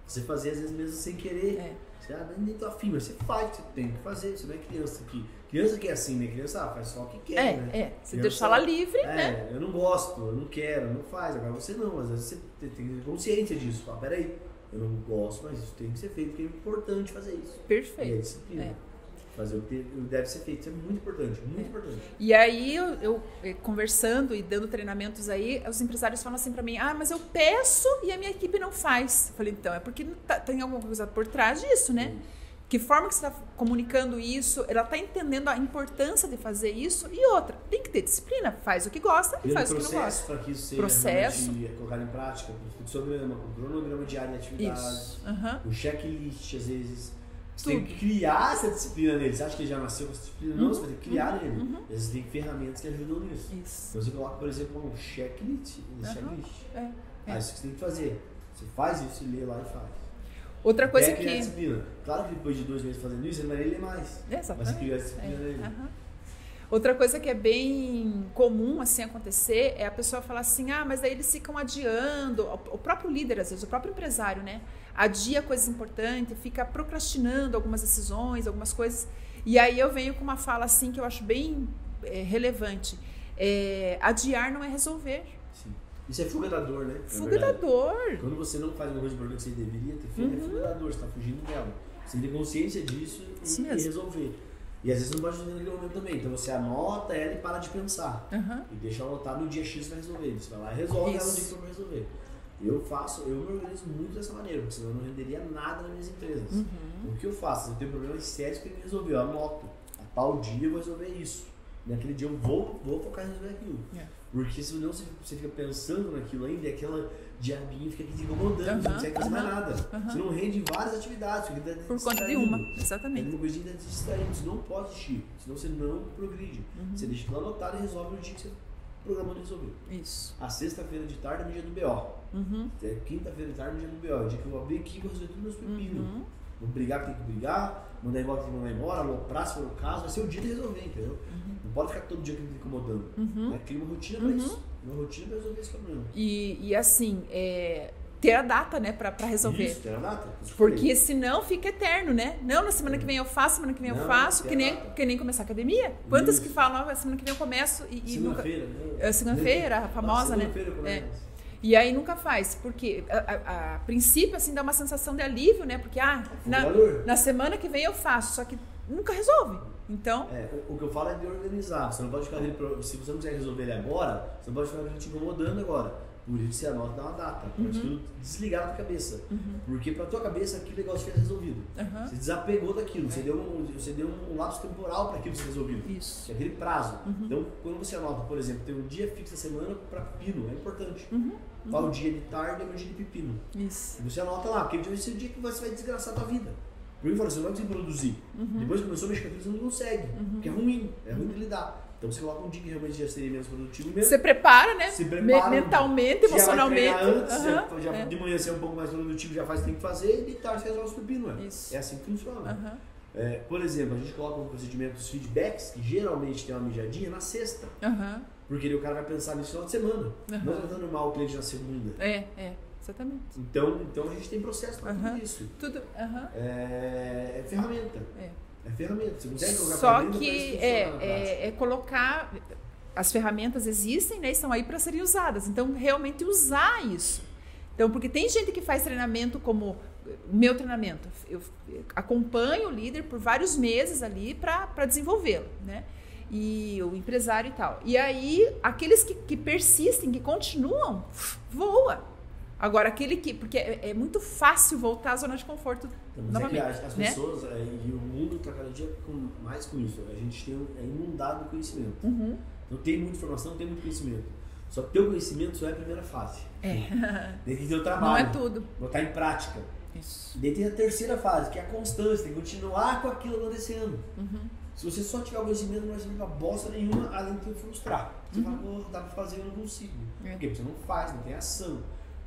Você fazer às vezes mesmo sem querer. Você nem tô afim, mas você faz o que você tem que fazer. Você não é criança aqui. Criança que é assim, né? Criança faz só o que quer, né? Você deixa ela livre, né? Eu não gosto, eu não quero, não faz. Agora você não, às vezes você tem que ter consciência disso. Fala, peraí, eu não gosto, mas isso tem que ser feito, porque é importante fazer isso. Perfeito. E é disciplina. Fazer o que deve ser feito, isso é muito importante, muito importante. E aí, eu conversando e dando treinamentos aí, os empresários falam assim pra mim, mas eu peço e a minha equipe não faz. Eu falei, então, é porque tem alguma coisa por trás disso, né? Que forma que você está comunicando isso, ela está entendendo a importância de fazer isso, e outra, tem que ter disciplina, faz o que gosta e faz o que não gosta. Para que isso seja colocado em prática, com fluxograma, com cronograma diário de atividades, com checklist, às vezes. Você tem que criar essa disciplina nele. Você acha que ele já nasceu com essa disciplina? Não, você vai ter que criar nele. Às vezes tem ferramentas que ajudam nisso. Então você coloca, por exemplo, um checklist. Isso que você tem que fazer. Você faz isso, lê lá e faz. Outra coisa que... disciplina. Claro que depois de 2 meses fazendo isso, ele não vai ler mais. Exatamente. Mas você cria a disciplina nele. Outra coisa que é bem comum assim acontecer é a pessoa falar assim, mas daí eles ficam adiando, o próprio líder às vezes, o próprio empresário, né? Adia coisas importantes, fica procrastinando algumas decisões, algumas coisas. E aí eu venho com uma fala assim que eu acho bem relevante. Adiar não é resolver. Sim. Isso é fuga da dor, né? Fuga da dor. Quando você não faz uma coisa importante que você deveria ter feito, é fuga da dor, você está fugindo dela. Você tem consciência disso e resolver. E às vezes não pode fazer naquele momento também. Então você anota ela e para de pensar. E deixa ela anotar no dia X vai resolver. Você vai lá e resolve ela no dia que for resolver. Eu me organizo muito dessa maneira, porque senão eu não renderia nada nas minhas empresas. Então, o que eu faço? Eu tenho problemas sérios que eu tenho que resolver. Eu anoto. A tal dia eu vou resolver isso. Naquele dia eu vou focar em resolver aquilo. Porque senão você fica pensando naquilo ainda e aquela diabinha fica aqui te incomodando, você não consegue fazer mais nada. Você não rende em várias atividades. Por conta de uma, exatamente. Uma coisinha te distraindo, você não pode assistir, senão você não progride. Você deixa tudo anotado e resolve no dia que você programou de resolver. Isso. A sexta-feira de tarde é no dia do BO. Quinta-feira de tarde é no dia do BO. É o dia que eu vou abrir aqui e vou resolver tudo meus pepinos. Vou brigar que tem que brigar, mandar embora que tem que mandar embora, aloprar se for o caso, vai ser o dia de resolver, entendeu? Não pode ficar todo dia que me incomodando. Cria uma rotina para isso. Uma rotina para resolver esse problema. E assim, ter a data, né, pra resolver. Isso, ter a data. Porque senão fica eterno, né? Não, na semana que vem eu faço, semana que vem eu faço, que nem começar a academia. Quantas que falam, semana que vem eu começo e segunda-feira, nunca... né? Segunda-feira, a famosa, né? Começa. E aí nunca faz, porque a princípio assim dá uma sensação de alívio, né? Porque na semana que vem eu faço, só que nunca resolve. Então... o que eu falo é de organizar. Você não pode ficar se você não quiser resolver ele agora, você não pode ficar te incomodando agora. Por isso você anota e dá uma data. Pode tudo desligar da tua cabeça. Porque pra tua cabeça aquele negócio fica resolvido. Você desapegou daquilo. Você deu um lapso temporal para aquilo ser resolvido. Isso. Que é aquele prazo. Então, quando você anota, por exemplo, tem um dia fixo da semana para pepino, é importante. Qual o dia de tarde é o dia de pepino. Isso. E você anota lá, porque vai ser o dia que você vai desgraçar a tua vida. Porque você não vai conseguir produzir. Depois que começou a mexer com aquilo, você não consegue. Porque é ruim de lidar. Então você coloca um dia que realmente já seria menos produtivo mesmo. Você prepara, né? Se prepara, mentalmente, emocionalmente. Antes, de manhã você é um pouco mais produtivo, já faz o que tem que fazer, e de tarde você resolve os pepinos. É assim que funciona. Por exemplo, a gente coloca um procedimento dos feedbacks, que geralmente tem uma mijadinha, na sexta. Porque o cara vai pensar nisso no final de semana. Não tratando mal o cliente na segunda. Exatamente. Então a gente tem processo para tudo isso. É ferramenta. É ferramenta. Você consegue colocar só que é colocar. As ferramentas existem, né? Estão aí para serem usadas. Então, realmente usar isso. Então, porque tem gente que faz treinamento como o meu treinamento. Eu acompanho o líder por vários meses ali para desenvolvê-lo, né? E o empresário e tal. E aí, aqueles que persistem, que continuam, voa. Agora, porque é muito fácil voltar à zona de conforto novamente. As pessoas, e o mundo está cada dia mais com isso. A gente é inundado de conhecimento. Não tem muita informação, não tem muito conhecimento. Só que ter o conhecimento só é a primeira fase. Tem que ter o trabalho. Não é tudo. Botar em prática. Isso. Daí tem a terceira fase, que é a constância. Tem que continuar com aquilo acontecendo. Se você só tiver o conhecimento, não vai servir pra bosta nenhuma, além de te frustrar. Você fala, dá pra fazer, eu não consigo. Por quê? Porque você não faz, não tem ação.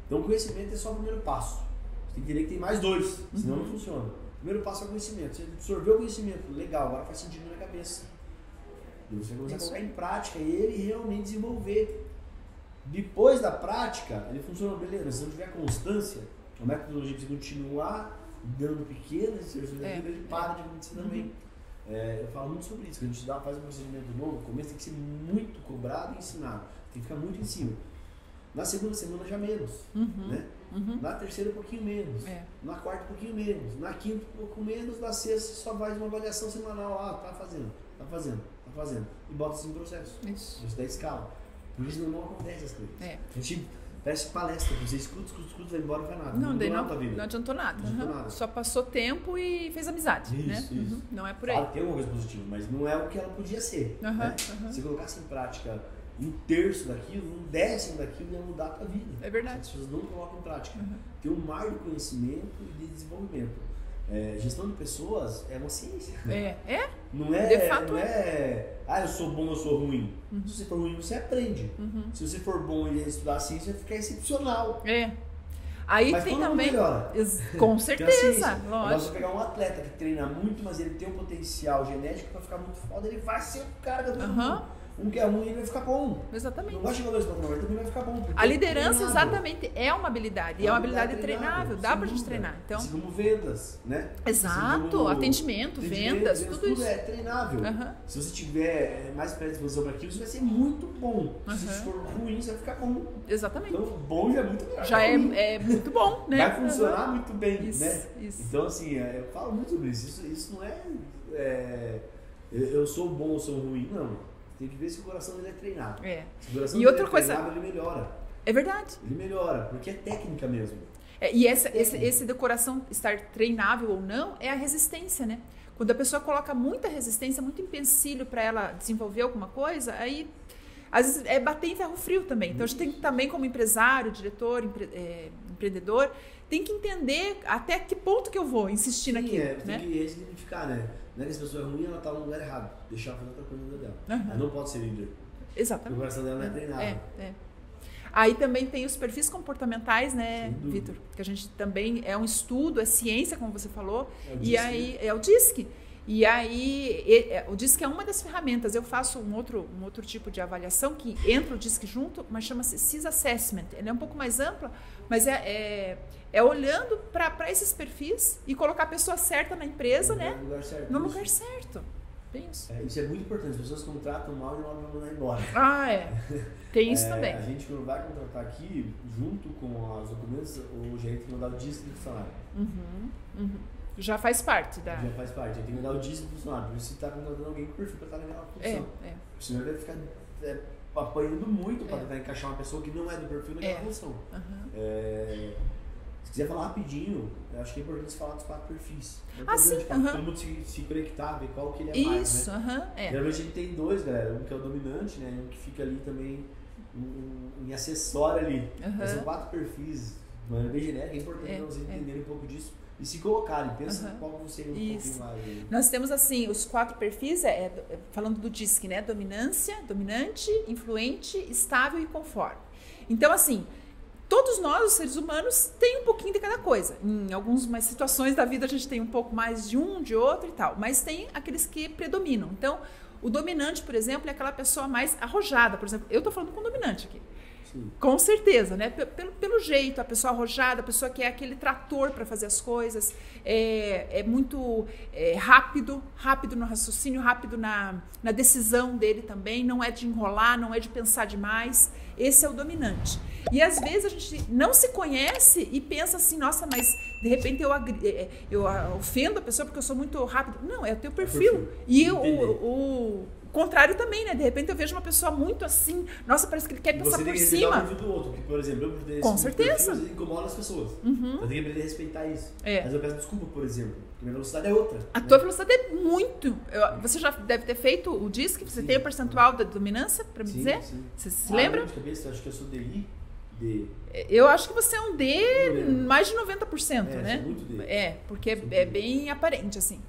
Então o conhecimento é só o primeiro passo. Você tem que entender que tem mais dois, senão não funciona. O primeiro passo é o conhecimento. Você absorveu o conhecimento, legal, agora faz sentido na cabeça. E você começa a colocar em prática e ele realmente desenvolver. Depois da prática, ele funciona, beleza. Se não tiver constância, a metodologia precisa continuar dando pequenas inserções da vida, ele para de acontecer também. Eu falo muito sobre isso, quando a gente faz um procedimento novo, no começo tem que ser muito cobrado e ensinado. Tem que ficar muito em cima. Na segunda semana já menos, né? Na terceira um pouquinho menos, na quarta um pouquinho menos, na quinta um pouco menos, na sexta só faz uma avaliação semanal, tá fazendo, e bota assim no processo. Isso dá escala. Por isso não acontece as coisas. A gente parece palestra, você escuta, vai embora, não faz nada. Não adiantou nada. Só passou tempo e fez amizade, isso. Não é por aí. Tem alguma coisa positiva, mas não é o que ela podia ser. Né? Se colocasse em prática um terço daquilo, um décimo daquilo, ia mudar a tua vida. É verdade. As pessoas não colocam em prática. Tem um mar de conhecimento e de desenvolvimento. Gestão de pessoas é uma ciência. Não é, de fato, eu sou bom, eu sou ruim. Se você for ruim, você aprende. Se você for bom e estudar ciência, vai ficar excepcional. Aí mas tem também. Melhora. Com certeza, lógico. Agora, se você pegar um atleta que treina muito, mas ele tem um potencial genético para ficar muito foda, ele vai ser o cara da todo mundo. Um que é ruim, ele vai ficar bom. Exatamente. Não vai chegar mais para mas também vai ficar bom. A liderança, exatamente, é uma habilidade. E é uma habilidade treinável. Dá pra gente treinar. Então, assim como vendas, né? Exato. Assim como atendimento, vendas, tudo isso. É treinável. Se você tiver mais predisposição para aquilo, você vai ser muito bom. Se você for ruim, você vai ficar bom. Exatamente. Então, bom já é muito melhor. Já é muito bom, né? Vai funcionar muito bem, isso, né? Isso. Então, assim, eu falo muito sobre isso. Isso não eu sou bom ou sou ruim, não. Tem que ver se o coração dele é treinado. Se o coração e dele outra coisa, treinado, ele melhora. É verdade. Ele melhora, porque é técnica mesmo. E esse do coração estar treinável ou não é a resistência, né? Quando a pessoa coloca muita resistência, muito empecilho para ela desenvolver alguma coisa, aí às vezes é bater em ferro frio também. Então a gente tem que também, como empresário, diretor, empreendedor, tem que entender até que ponto que eu vou insistir naquilo. Tem que ressignificar, né? Não é que essa pessoa é ruim, ela está no lugar errado. Deixar ela fazer outra coisa dela. Ela não pode ser líder. Exatamente. O coração dela não é treinado. Aí também tem os perfis comportamentais, né, Vitor? Que a gente também é um estudo, é ciência, como você falou. E aí é o DISC. E aí o DISC é uma das ferramentas. Eu faço um outro tipo de avaliação que entra o DISC junto, mas chama-se CIS Assessment. Ele é um pouco mais ampla, mas é olhando para esses perfis e colocar a pessoa certa na empresa, né? No lugar certo. Bem isso. Isso é muito importante. As pessoas contratam mal e não vão mandar embora. Tem isso também. A gente, quando vai contratar aqui, junto com os documentos, o gerente tem que mandar o DISC do funcionário. Já faz parte da... Já faz parte. Tem que mandar o DISC do funcionário. Porque você está contratando alguém com perfil para estar naquela função. Senão ele vai ficar apanhando muito para tentar encaixar uma pessoa que não é do perfil naquela função. Se quiser falar rapidinho, eu acho que é importante você falar dos 4 perfis. Sim. Todo mundo se conectar, ver qual que ele é mais, isso, né? Geralmente a gente tem 2, galera. Um que é o dominante, né? E um que fica ali também em acessório ali. Mas são 4 perfis, de maneira bem genérica. É importante vocês entenderem um pouco disso. e se colocarem. Pensa qual você um pouquinho mais. Nós temos assim, os 4 perfis, falando do DISC, né? Dominância, dominante, influente, estável e conforme. Então, assim, todos nós, os seres humanos, tem um pouquinho de cada coisa. Em algumas situações da vida a gente tem um pouco mais de um, de outro e tal. Mas tem aqueles que predominam. Então, o dominante, por exemplo, é aquela pessoa mais arrojada. Por exemplo, eu estou falando com dominante aqui. Sim. Com certeza, né? Pelo jeito, a pessoa arrojada, a pessoa que é aquele trator para fazer as coisas, é muito rápido no raciocínio, rápido na decisão dele também, não é de enrolar, não é de pensar demais. Esse é o dominante. E às vezes a gente não se conhece e pensa assim, nossa, mas de repente eu ofendo a pessoa porque eu sou muito rápido. Não, é o teu perfil. E o contrário também, né? De repente eu vejo uma pessoa muito assim, nossa, parece que ele quer passar por cima. Você tem que respeitar o perfil do outro, porque, por exemplo, eu por com certeza. Perfil, você incomoda as pessoas. Então tem que aprender a respeitar isso. Mas eu peço desculpa, por exemplo, porque minha velocidade é outra. A tua velocidade é muito. Você já deve ter feito o DISC, você tem o percentual da dominância, para me dizer? Sim. Você se lembra? De cabeça, eu acho que eu sou DI. Eu acho que você é um D mais de 90%, né? Sou muito D. Porque é bem aparente, assim.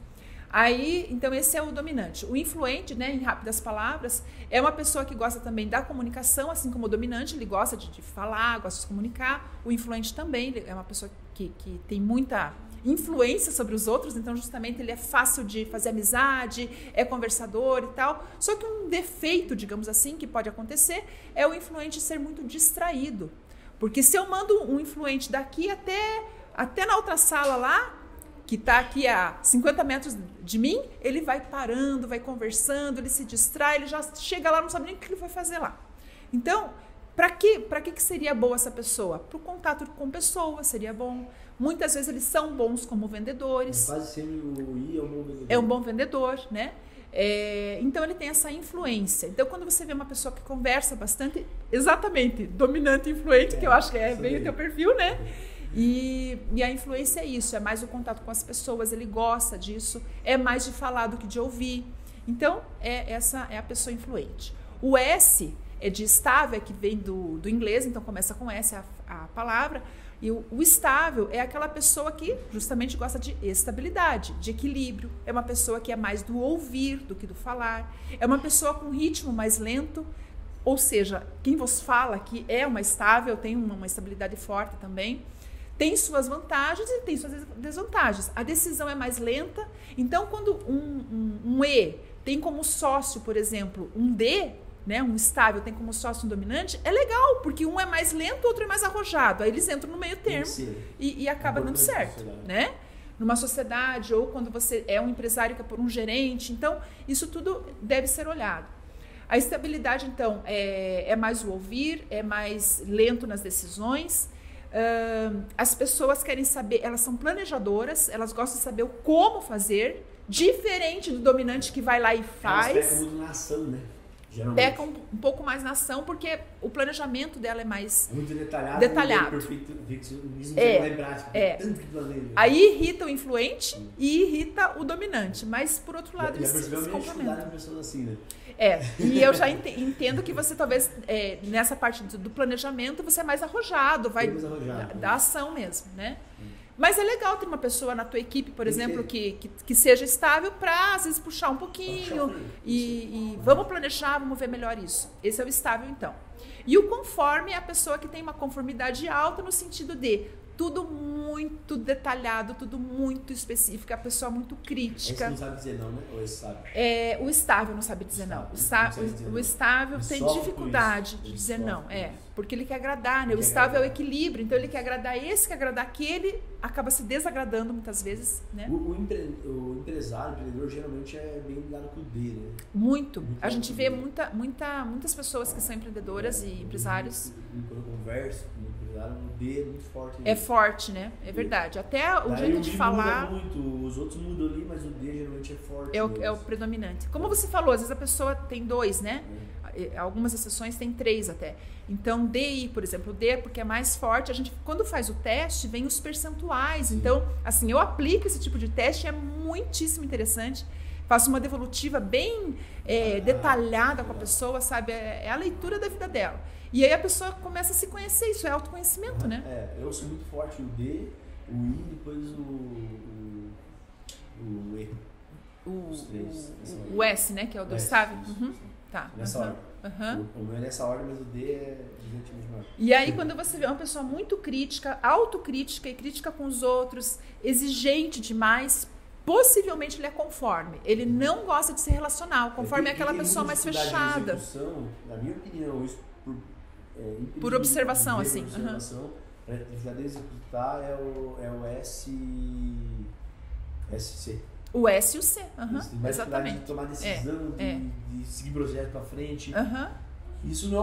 Aí, então, esse é o dominante. O influente, né, em rápidas palavras, é uma pessoa que gosta também da comunicação, assim como o dominante, ele gosta de falar, gosta de se comunicar. O influente também é uma pessoa que tem muita influência sobre os outros, então justamente ele é fácil de fazer amizade, é conversador e tal. Só que um defeito, digamos assim, que pode acontecer é o influente ser muito distraído. Porque se eu mando um influente daqui até na outra sala lá, que está aqui a 50 metros de mim, ele vai parando, vai conversando, ele se distrai, ele já chega lá, não sabe nem o que ele vai fazer lá. Então, para que seria boa essa pessoa? Para o contato com pessoas seria bom. Muitas vezes eles são bons como vendedores. Quase sempre o I é um bom vendedor. É um bom vendedor, né? Então ele tem essa influência. Então quando você vê uma pessoa que conversa bastante, exatamente, dominante e influente, que eu acho que é bem o teu perfil, né? E a influência é isso, é mais o contato com as pessoas, ele gosta disso, é mais de falar do que de ouvir. Então, essa é a pessoa influente. O S é de estável, que vem do inglês, então começa com S a palavra. E o estável é aquela pessoa que justamente gosta de estabilidade, de equilíbrio. É uma pessoa que é mais do ouvir do que do falar. É uma pessoa com ritmo mais lento. Ou seja, quem vos fala que é uma estável, tem uma estabilidade forte também. Tem suas vantagens e tem suas desvantagens. A decisão é mais lenta. Então, quando um E tem como sócio, por exemplo, um D, né, um estável tem como sócio um dominante, é legal, porque um é mais lento, o outro é mais arrojado. Aí eles entram no meio termo e acaba dando certo, né? Numa sociedade, ou quando você é um empresário que é por um gerente. Então, isso tudo deve ser olhado. A estabilidade, então, é mais o ouvir, é mais lento nas decisões. As pessoas querem saber, elas são planejadoras, elas gostam de saber o como fazer, diferente do dominante que vai lá e faz. Elas pecam muito na ação, né? Pecam um pouco mais na ação, porque o planejamento dela é mais muito detalhado. Perfeito. Aí irrita o influente e irrita o dominante, mas por outro lado eles se complementam. Assim, né? E eu já entendo que você talvez, nessa parte do planejamento, você é mais arrojado, vai da ação mesmo, né? Mas é legal ter uma pessoa na tua equipe, por exemplo, que seja estável para, às vezes, puxar um pouquinho e vamos planejar, vamos ver melhor isso. Esse é o estável, então. E o conforme é a pessoa que tem uma conformidade alta no sentido de tudo muito detalhado, tudo muito específico, a pessoa muito crítica. Esse não sabe dizer não, né? Ou esse sabe? O estável não sabe dizer não. O estável tem dificuldade de dizer não. Porque ele quer agradar, né? O estável é o equilíbrio, então ele quer agradar esse, quer agradar aquele, acaba se desagradando muitas vezes, né? O empresário, o empreendedor, geralmente é bem ligado com o D, né? Muito. A gente vê muitas pessoas que são empreendedoras e empresários. Quando eu converso com o empresário, o D é muito forte. É forte, né? É verdade. Até o jeito de falar... muda muito, os outros mudam ali, mas o D geralmente é forte. É o predominante. Como você falou, às vezes a pessoa tem 2, né? Algumas exceções tem 3 até. Então, DI, por exemplo, o D porque é mais forte. A gente, quando faz o teste, vem os percentuais. Sim. Então, assim, eu aplico esse tipo de teste, é muitíssimo interessante. Faço uma devolutiva bem detalhada com a pessoa, sabe? É a leitura da vida dela. E aí a pessoa começa a se conhecer, isso é autoconhecimento, né? Eu sou muito forte no D O I e depois o E. Os três. O S, né? Que é o do Gustavo. Tá. Nessa ordem. O meu é nessa ordem, mas o D é evidentemente maior. E aí, quando você vê uma pessoa muito crítica, autocrítica e crítica com os outros, exigente demais, possivelmente ele é conforme. Ele não gosta de ser relacional. Conforme é aquela pessoa mais fechada. Na minha opinião, isso por observação, assim. Para dificuldade de executar é o SC. O S e o C, exatamente. De tomar decisão, de seguir projeto para frente. Isso é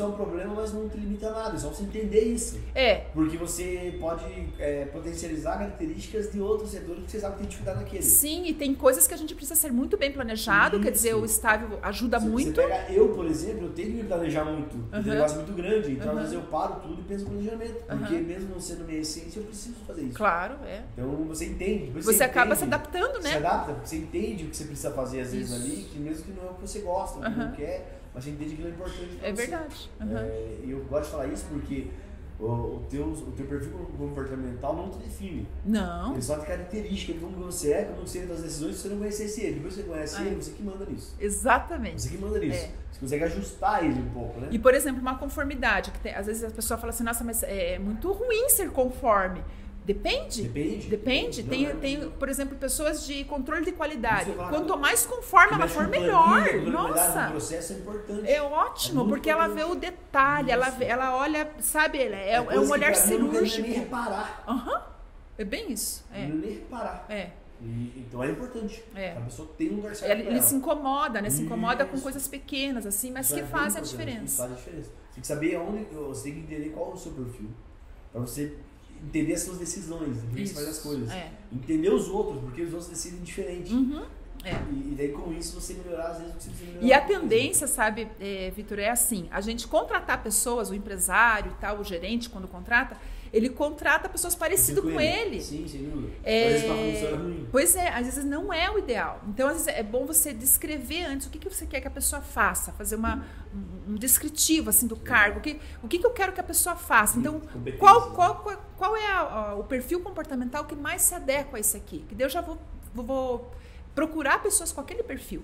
um problema, mas não te limita a nada. É só você entender isso. Porque você pode potencializar características de outros setores que você sabe que tem dificuldade naquele. Sim, e tem coisas que a gente precisa ser muito bem planejado. Isso. Quer dizer, o estável ajuda muito. Você pega eu, por exemplo, eu tenho que me planejar muito. Eu tenho um negócio muito grande. Então, às vezes, eu paro tudo e penso no planejamento. Porque mesmo não sendo minha essência, eu preciso fazer isso. Claro, Então, você entende. Você acaba se adaptando, né? Se adapta, porque você entende o que você precisa fazer, às vezes, ali, que mesmo que não é o que você gosta, o que não quer. Mas você entende que não é importante pra você. Verdade. E eu gosto de falar isso porque o teu perfil comportamental não te define. Não. Ele só tem característica de como você é, como você tem as decisões, se você não conhecesse ele. Depois que você conhece ele, você que manda nisso. Exatamente. Você que manda nisso. Você consegue ajustar ele um pouco, né? E, por exemplo, uma conformidade. Que às vezes a pessoa fala assim, nossa, mas é muito ruim ser conforme. Depende. Tem, por exemplo, pessoas de controle de qualidade. Quanto mais conforme ela for, melhor. Nossa. O processo é importante. É ótimo, porque ela vê o detalhe, ela olha, sabe, é um olhar cirúrgico. Não nem reparar. É bem isso. Não nem reparar. Então é importante. A pessoa tem um lugar certo. Ele se incomoda, né? Se incomoda com coisas pequenas, assim, mas que fazem a diferença. Faz a diferença. Você tem que saber aonde, você tem que entender qual é o seu perfil. Pra você entender as suas decisões, entender você faz as coisas. Entender os outros, porque os outros decidem diferente. E daí com isso você melhorar, às vezes você precisa melhorar. E a tendência, sabe, Vitor, é assim, a gente contratar pessoas, o empresário e tal, o gerente quando contrata, ele contrata pessoas parecidas com ele. Sim, sem dúvida. Às vezes pra funcionar ruim. Pois é, às vezes não é o ideal. Então, às vezes é bom você descrever antes o que você quer que a pessoa faça, fazer um descritivo assim do cargo, o que eu quero que a pessoa faça. Então, qual é o perfil comportamental que mais se adequa a esse aqui? Que daí eu já vou procurar pessoas com aquele perfil.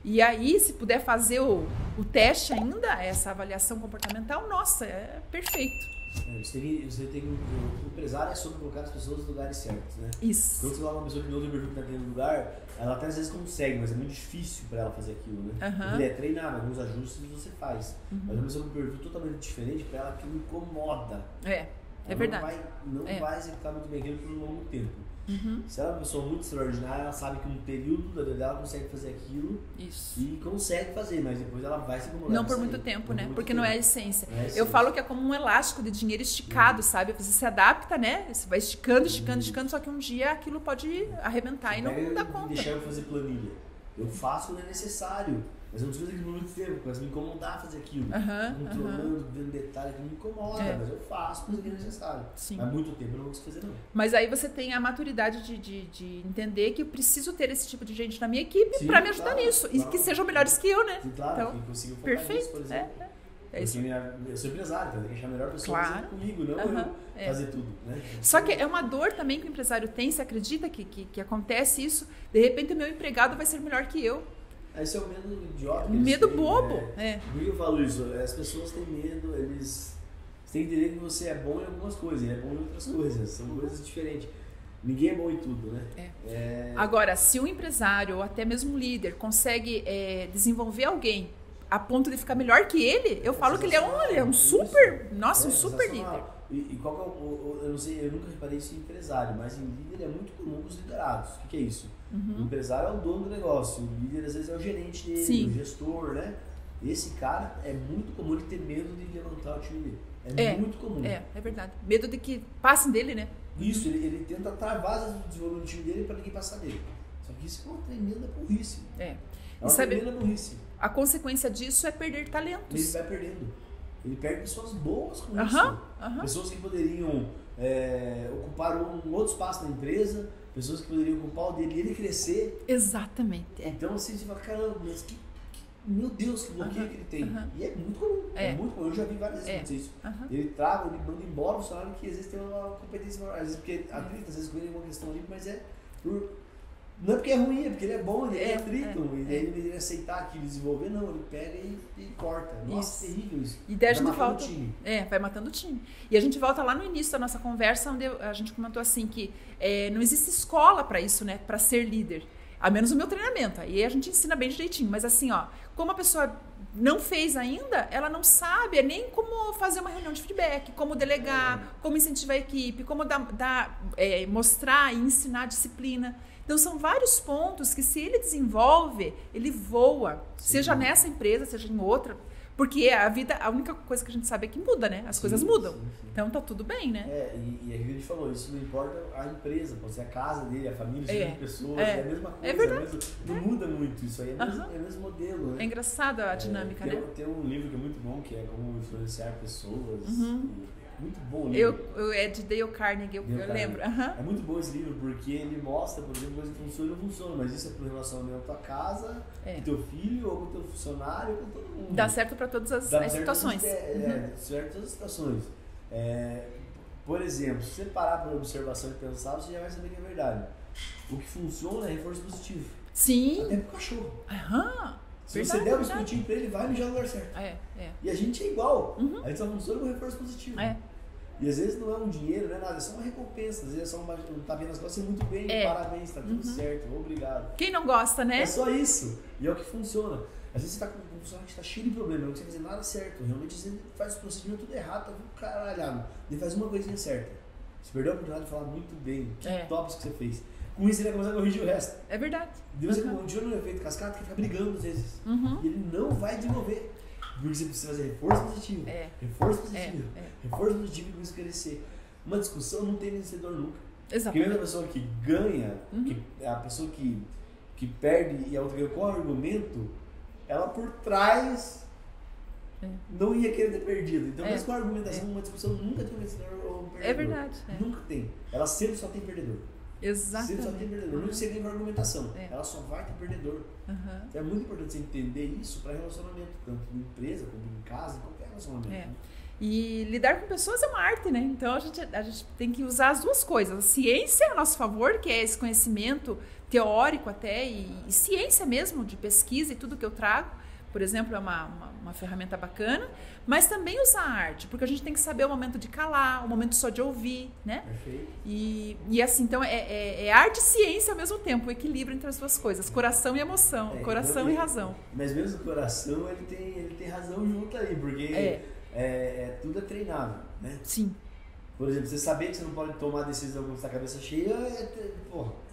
E aí, se puder fazer o teste ainda, essa avaliação comportamental, nossa, é perfeito. O empresário é sobre colocar as pessoas nos lugares certos, né? Isso. Quando você coloca uma pessoa que não tem perfil que está naquele lugar, ela até às vezes consegue, mas é muito difícil para ela fazer aquilo, né? Ele é treinado, alguns ajustes você faz. Mas uma pessoa com um perfil totalmente diferente, para ela aquilo incomoda. É verdade. Não vai executar muito bem aquilo por um longo tempo. Se ela é uma pessoa muito extraordinária, ela sabe que num período da vida dela ela consegue fazer aquilo. Isso. E consegue fazer, mas depois ela vai se incomodar. Não por muito tempo, né? Porque não é a essência. Eu falo que é como um elástico de dinheiro esticado, sabe? Você se adapta, né? Você vai esticando, só que um dia aquilo pode arrebentar e não dá conta. Deixar eu fazer planilha. Eu faço quando é necessário. Mas eu não preciso fazer aquilo por muito tempo, começa a me incomodar fazer aquilo. Controlando, vendo detalhe que me incomoda, mas eu faço porque é necessário. Sim. Mas muito tempo eu não vou fazer, não. Mas aí você tem a maturidade de entender que eu preciso ter esse tipo de gente na minha equipe para me ajudar nisso. E que sejam melhores que eu, né? Sim, claro, então, que consiga focar perfeito. nisso, por exemplo. É isso. Eu sou empresário, então eu tenho que achar a melhor pessoa comigo, não eu fazer tudo. Né? Só que é uma dor também que o empresário tem, você acredita que acontece isso? De repente o meu empregado vai ser melhor que eu. Esse é o medo idiota. Medo bobo. Por que eu falo isso? As pessoas têm medo, eles têm que entender que você é bom em algumas coisas, ele é bom em outras coisas, são coisas diferentes. Ninguém é bom em tudo, né? Agora, se um empresário ou até mesmo um líder consegue desenvolver alguem a ponto de ficar melhor que ele, eu falo que ele é um super, um super líder. E qual que é eu não sei, eu nunca reparei isso em empresário, mas em líder é muito comum os liderados. O que é isso? O empresário é o dono do negócio, o líder às vezes é o gerente dele, o gestor, né? Esse cara é muito comum ele ter medo de levantar o time dele. É muito comum. É verdade. Medo de que passem dele, né? Isso, ele tenta travar o desenvolvimento do time dele para ninguém passar dele. Só que isso é uma tremenda burrice. É uma tremenda burrice. A consequência disso é perder talentos. Ele vai perdendo. Ele perde pessoas boas com isso. Pessoas que poderiam ocupar um outro espaço na empresa, pessoas que poderiam ocupar o dele e ele crescer. Exatamente. Então assim, você fala, caramba, mas meu Deus, que bloqueio que ele tem. E é muito comum, é muito comum. Eu já vi várias vezes acontecer isso. Ele trava, ele manda embora o funcionário que às vezes tem uma competência maior. Às vezes porque atrita, às vezes com ele é uma questão ali, mas é por... Não é porque é ruim, é porque ele é bom, ele é atrito. E daí ele aceitar aquilo, desenvolver, não, ele pega e corta. Nossa, terrível isso. E daí a gente volta. Vai matando o time. E a gente volta lá no início da nossa conversa, onde a gente comentou assim que não existe escola para isso, né? Para ser líder. A menos o meu treinamento. Aí a gente ensina bem direitinho. Mas assim, ó, como a pessoa não fez ainda, ela não sabe nem como fazer uma reunião de feedback, como delegar, como incentivar a equipe, como mostrar e ensinar a disciplina. Então, são vários pontos que, se ele desenvolve, ele voa. Sim. Seja nessa empresa, seja em outra. Porque a única coisa que a gente sabe é que muda, né? As coisas mudam. Sim. Então, tá tudo bem, né? E a gente falou, isso não importa a empresa, pode ser a casa dele, a família, as pessoas, é a mesma coisa. É verdade. Não muda muito isso aí, é o mesmo modelo, né? É engraçado a dinâmica, né? Tem um livro que é muito bom, que é Como Influenciar Pessoas. Muito bom o livro. É de Dale Carnegie, eu lembro. É muito bom esse livro, porque ele mostra, por exemplo, coisas que funcionam e não funcionam, mas isso é por relacionamento à tua casa, com teu filho, ou com teu funcionário, com todo mundo. Dá certo para todas as situações. Certas as situações. Por exemplo, se você parar para observação e pensar, você já vai saber que é verdade. O que funciona é reforço positivo. Sim. Até pro cachorro. Se verdade, você der um biscoitinho pra ele, vai mijar no lugar certo. E a gente é igual. A gente só funciona com reforço positivo. E às vezes não é um dinheiro, não é nada, é só uma recompensa. Às vezes é só uma tá vendo as coisas muito bem, parabéns, tá tudo certo, obrigado. Quem não gosta, né? É só isso. E é o que funciona. Às vezes você tá com um funcionário que tá cheio de problema, não consegue fazer nada certo. Realmente você faz o procedimento tudo errado, tá tudo caralhado. Ele faz uma coisinha certa. Você perdeu a oportunidade de falar muito bem. Que tops que você fez. Com isso ele vai começar a corrigir o resto. É verdade. Deus continua no efeito cascata que fica brigando às vezes. E ele não vai desenvolver. Porque você precisa fazer reforço positivo. Reforço positivo. Reforço positivo e com isso crescer. Uma discussão não tem vencedor nunca. Exatamente. Porque a pessoa que ganha, a pessoa que perde e a outra ganha com o argumento, ela por trás não ia querer ter perdido. Então, mesmo com a argumentação, uma discussão nunca tem um vencedor ou um perdedor. É verdade. Nunca tem. Ela sempre só tem perdedor. Exatamente. Sempre só tem perdedor. Nunca você ganha com a argumentação. Ela só vai ter perdedor. Então é muito importante você entender isso para relacionamento, tanto em empresa, como em casa, em qualquer relacionamento. E lidar com pessoas é uma arte, né? Então a gente tem que usar as duas coisas. A ciência a nosso favor, que é esse conhecimento teórico até, e ciência mesmo, de pesquisa e tudo que eu trago. Por exemplo, é uma ferramenta bacana, mas também usar a arte, porque a gente tem que saber o momento de calar, o momento só de ouvir, né? Perfeito. E assim, então é arte e ciência ao mesmo tempo, o equilíbrio entre as duas coisas, coração e emoção, coração e razão. Mas mesmo o coração, ele tem razão junto aí, porque tudo é treinável, né? Sim. Por exemplo, você saber que você não pode tomar decisão quando você está com a cabeça cheia, você coloca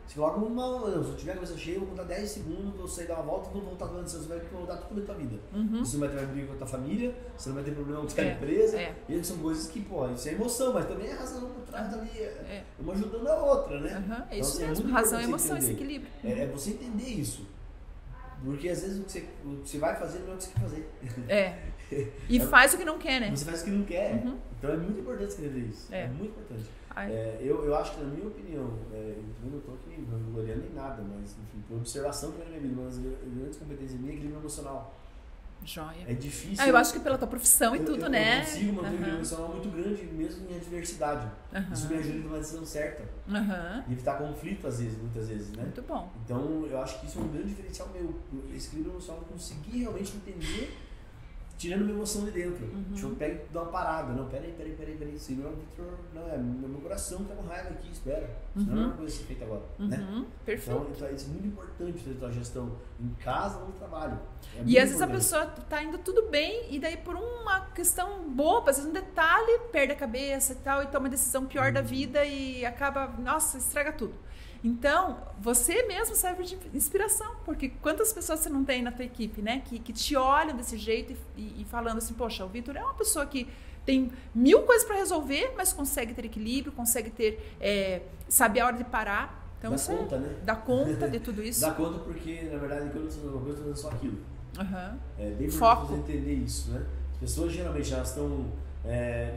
se eu tiver a cabeça cheia, eu vou contar 10 segundos, vou sair dar uma volta e vou voltar falando assim, você vai voltar tudo na tua vida. Você não vai ter mais briga com a tua família, você não vai ter problema com a tua empresa. E são coisas que, isso é emoção, mas também é razão por trás ali. Uma ajudando a outra, né? É isso então, mesmo, razão e emoção, esse equilíbrio. É você entender isso. Porque às vezes o que você vai fazer não é o que você quer fazer. E faz o que não quer, né? Você faz o que não quer. Então é muito importante escrever isso. É muito importante. Eu acho que, na minha opinião, eu não estou aqui gloriando em nada, mas, enfim, por observação que na minha vida, uma das grandes competências minhas é equilíbrio emocional. Joia. É difícil. Eu acho que pela tua profissão e tudo, né? Eu consigo manter um equilíbrio emocional muito grande, mesmo em adversidade. Isso me ajuda a tomar a decisão certa. E evitar conflito, muitas vezes, né? Muito bom. Então, eu acho que isso é um grande diferencial meu. Esse equilíbrio emocional, eu conseguir realmente entender, tirando minha emoção de dentro. Deixa eu pegar e dar uma parada. Não, peraí. Isso não é o Victor, não, é meu coração que tá com raiva aqui, espera. Isso não é uma coisa a ser feita agora, né? Perfeito. Então, isso é muito importante fazer a tua gestão em casa ou no trabalho. E às vezes a pessoa tá indo tudo bem e daí por uma questão boba, às vezes um detalhe, perde a cabeça e tal, e toma a decisão pior da vida e acaba, estraga tudo. Então, você mesmo serve de inspiração, porque quantas pessoas você não tem na tua equipe, né? Que te olham desse jeito e falando assim, poxa, o Victor é uma pessoa que tem 1000 coisas para resolver, mas consegue ter equilíbrio, consegue ter, saber a hora de parar. Então, dá conta, né? Dá conta de tudo isso. Dá conta porque, na verdade, quando você faz uma coisa, você faz só aquilo. É bem Foco. importante você entender isso, né? As pessoas, geralmente, elas estão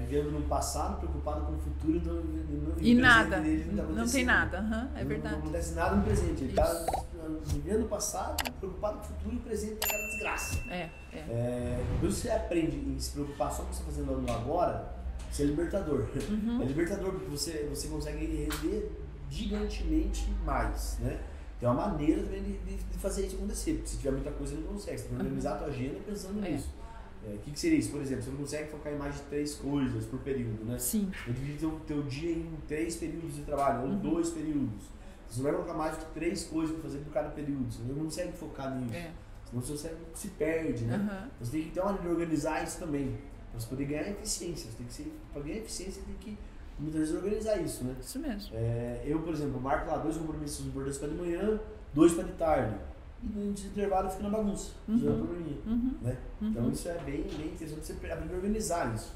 vivendo no passado, preocupado com o futuro, então e nada, não tem nada, é verdade. Não acontece nada no presente, ele está vivendo no passado, preocupado com o futuro e o presente é aquela desgraça. Quando você aprende em se preocupar só com o que você está fazendo no agora, você é libertador. É libertador porque você consegue render gigantemente mais, né? Tem uma maneira também de fazer isso acontecer, porque se tiver muita coisa você não consegue, você tem que organizar a tua agenda pensando nisso. O que seria isso? Por exemplo, você não consegue focar em mais de 3 coisas por período, né? Sim. Eu divido o teu dia em 3 períodos de trabalho, ou 2 períodos. Você não vai colocar mais de 3 coisas para fazer por cada período, você não consegue focar nisso. Senão o seu cérebro se perde, né? Você tem que ter uma maneira de organizar isso também, para você poder ganhar eficiência. Para ganhar eficiência, você tem que muitas vezes organizar isso, né? Isso mesmo. Eu, por exemplo, marco lá 2 compromissos importantes para de manhã, 2 para de tarde. E no intervalo eu fico na bagunça, fazendo probleminha, né? Então isso é bem interessante você aprender a organizar isso.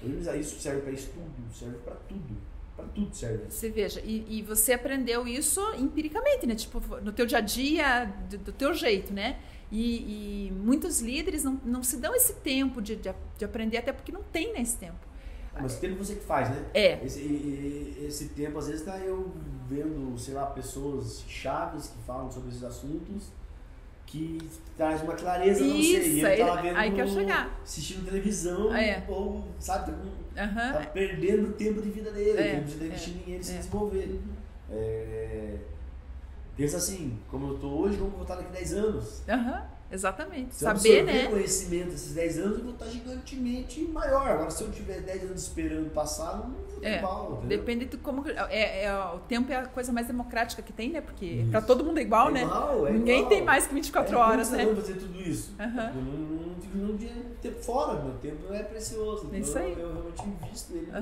Organizar isso serve para estudo, serve para tudo. Para tudo serve. Você veja, e você aprendeu isso empiricamente, né? Tipo, no teu dia a dia, do teu jeito, né? E muitos líderes não se dão esse tempo de aprender, até porque não tem esse tempo. Mas o tempo você que faz, né? Esse tempo, às vezes, tá eu vendo, sei lá, pessoas chaves que falam sobre esses assuntos que traz uma clareza pra você. E ele tá lá vendo, aí que eu chegar. Assistindo televisão, ou, sabe, tá perdendo o tempo de vida dele, o tempo de investir em ele se desenvolver. Pensa assim, como eu tô hoje, como eu vou estar daqui 10 anos. Exatamente. Se saber, eu né? conhecimento esses 10 anos, eu vou estar gigantemente maior. Agora, se eu tiver 10 anos esperando passar, não vou ter mal. Depende de como. O tempo é a coisa mais democrática que tem, né? Porque para todo mundo é igual, né? Ninguém tem mais que 24 horas, né? Eu fazer tudo isso. Eu não tinha tempo fora, meu tempo é precioso. Então isso aí. Eu realmente invisto nele.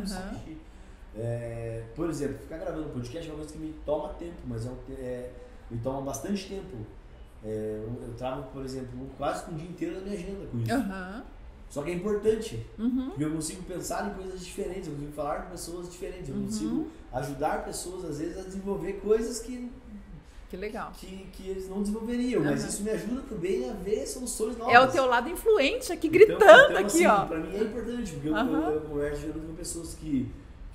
Por exemplo, ficar gravando podcast é uma coisa que me toma tempo, mas me toma bastante tempo. Eu travo, por exemplo, quase um dia inteiro da minha agenda com isso. Só que é importante, porque eu consigo pensar em coisas diferentes, eu consigo falar com pessoas diferentes, eu consigo ajudar pessoas, às vezes, a desenvolver coisas que legal. Que eles não desenvolveriam, mas isso me ajuda também a ver soluções novas. É o teu lado influente aqui, gritando aqui, assim, ó. Pra mim é importante, porque eu converso geralmente com pessoas que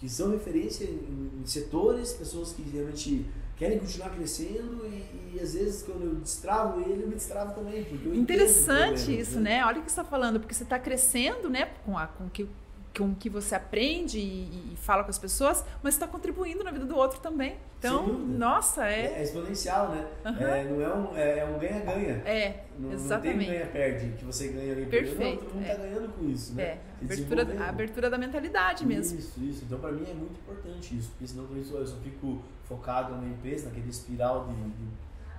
são referência em setores, pessoas que realmente querem continuar crescendo e às vezes quando eu destravo ele, eu me destravo também. Porque eu interessante isso, né? Olha o que você está falando, porque você está crescendo, né? Com o que você aprende e fala com as pessoas, mas está contribuindo na vida do outro também. Então, nossa, é exponencial, né? É um ganha-ganha. Exatamente. Não tem ganha-perde, que você ganha alguém perdendo. Não, todo mundo está ganhando com isso, né? A abertura da mentalidade mesmo. Isso. Então, para mim é muito importante isso, porque senão eu só fico focado na empresa, naquele espiral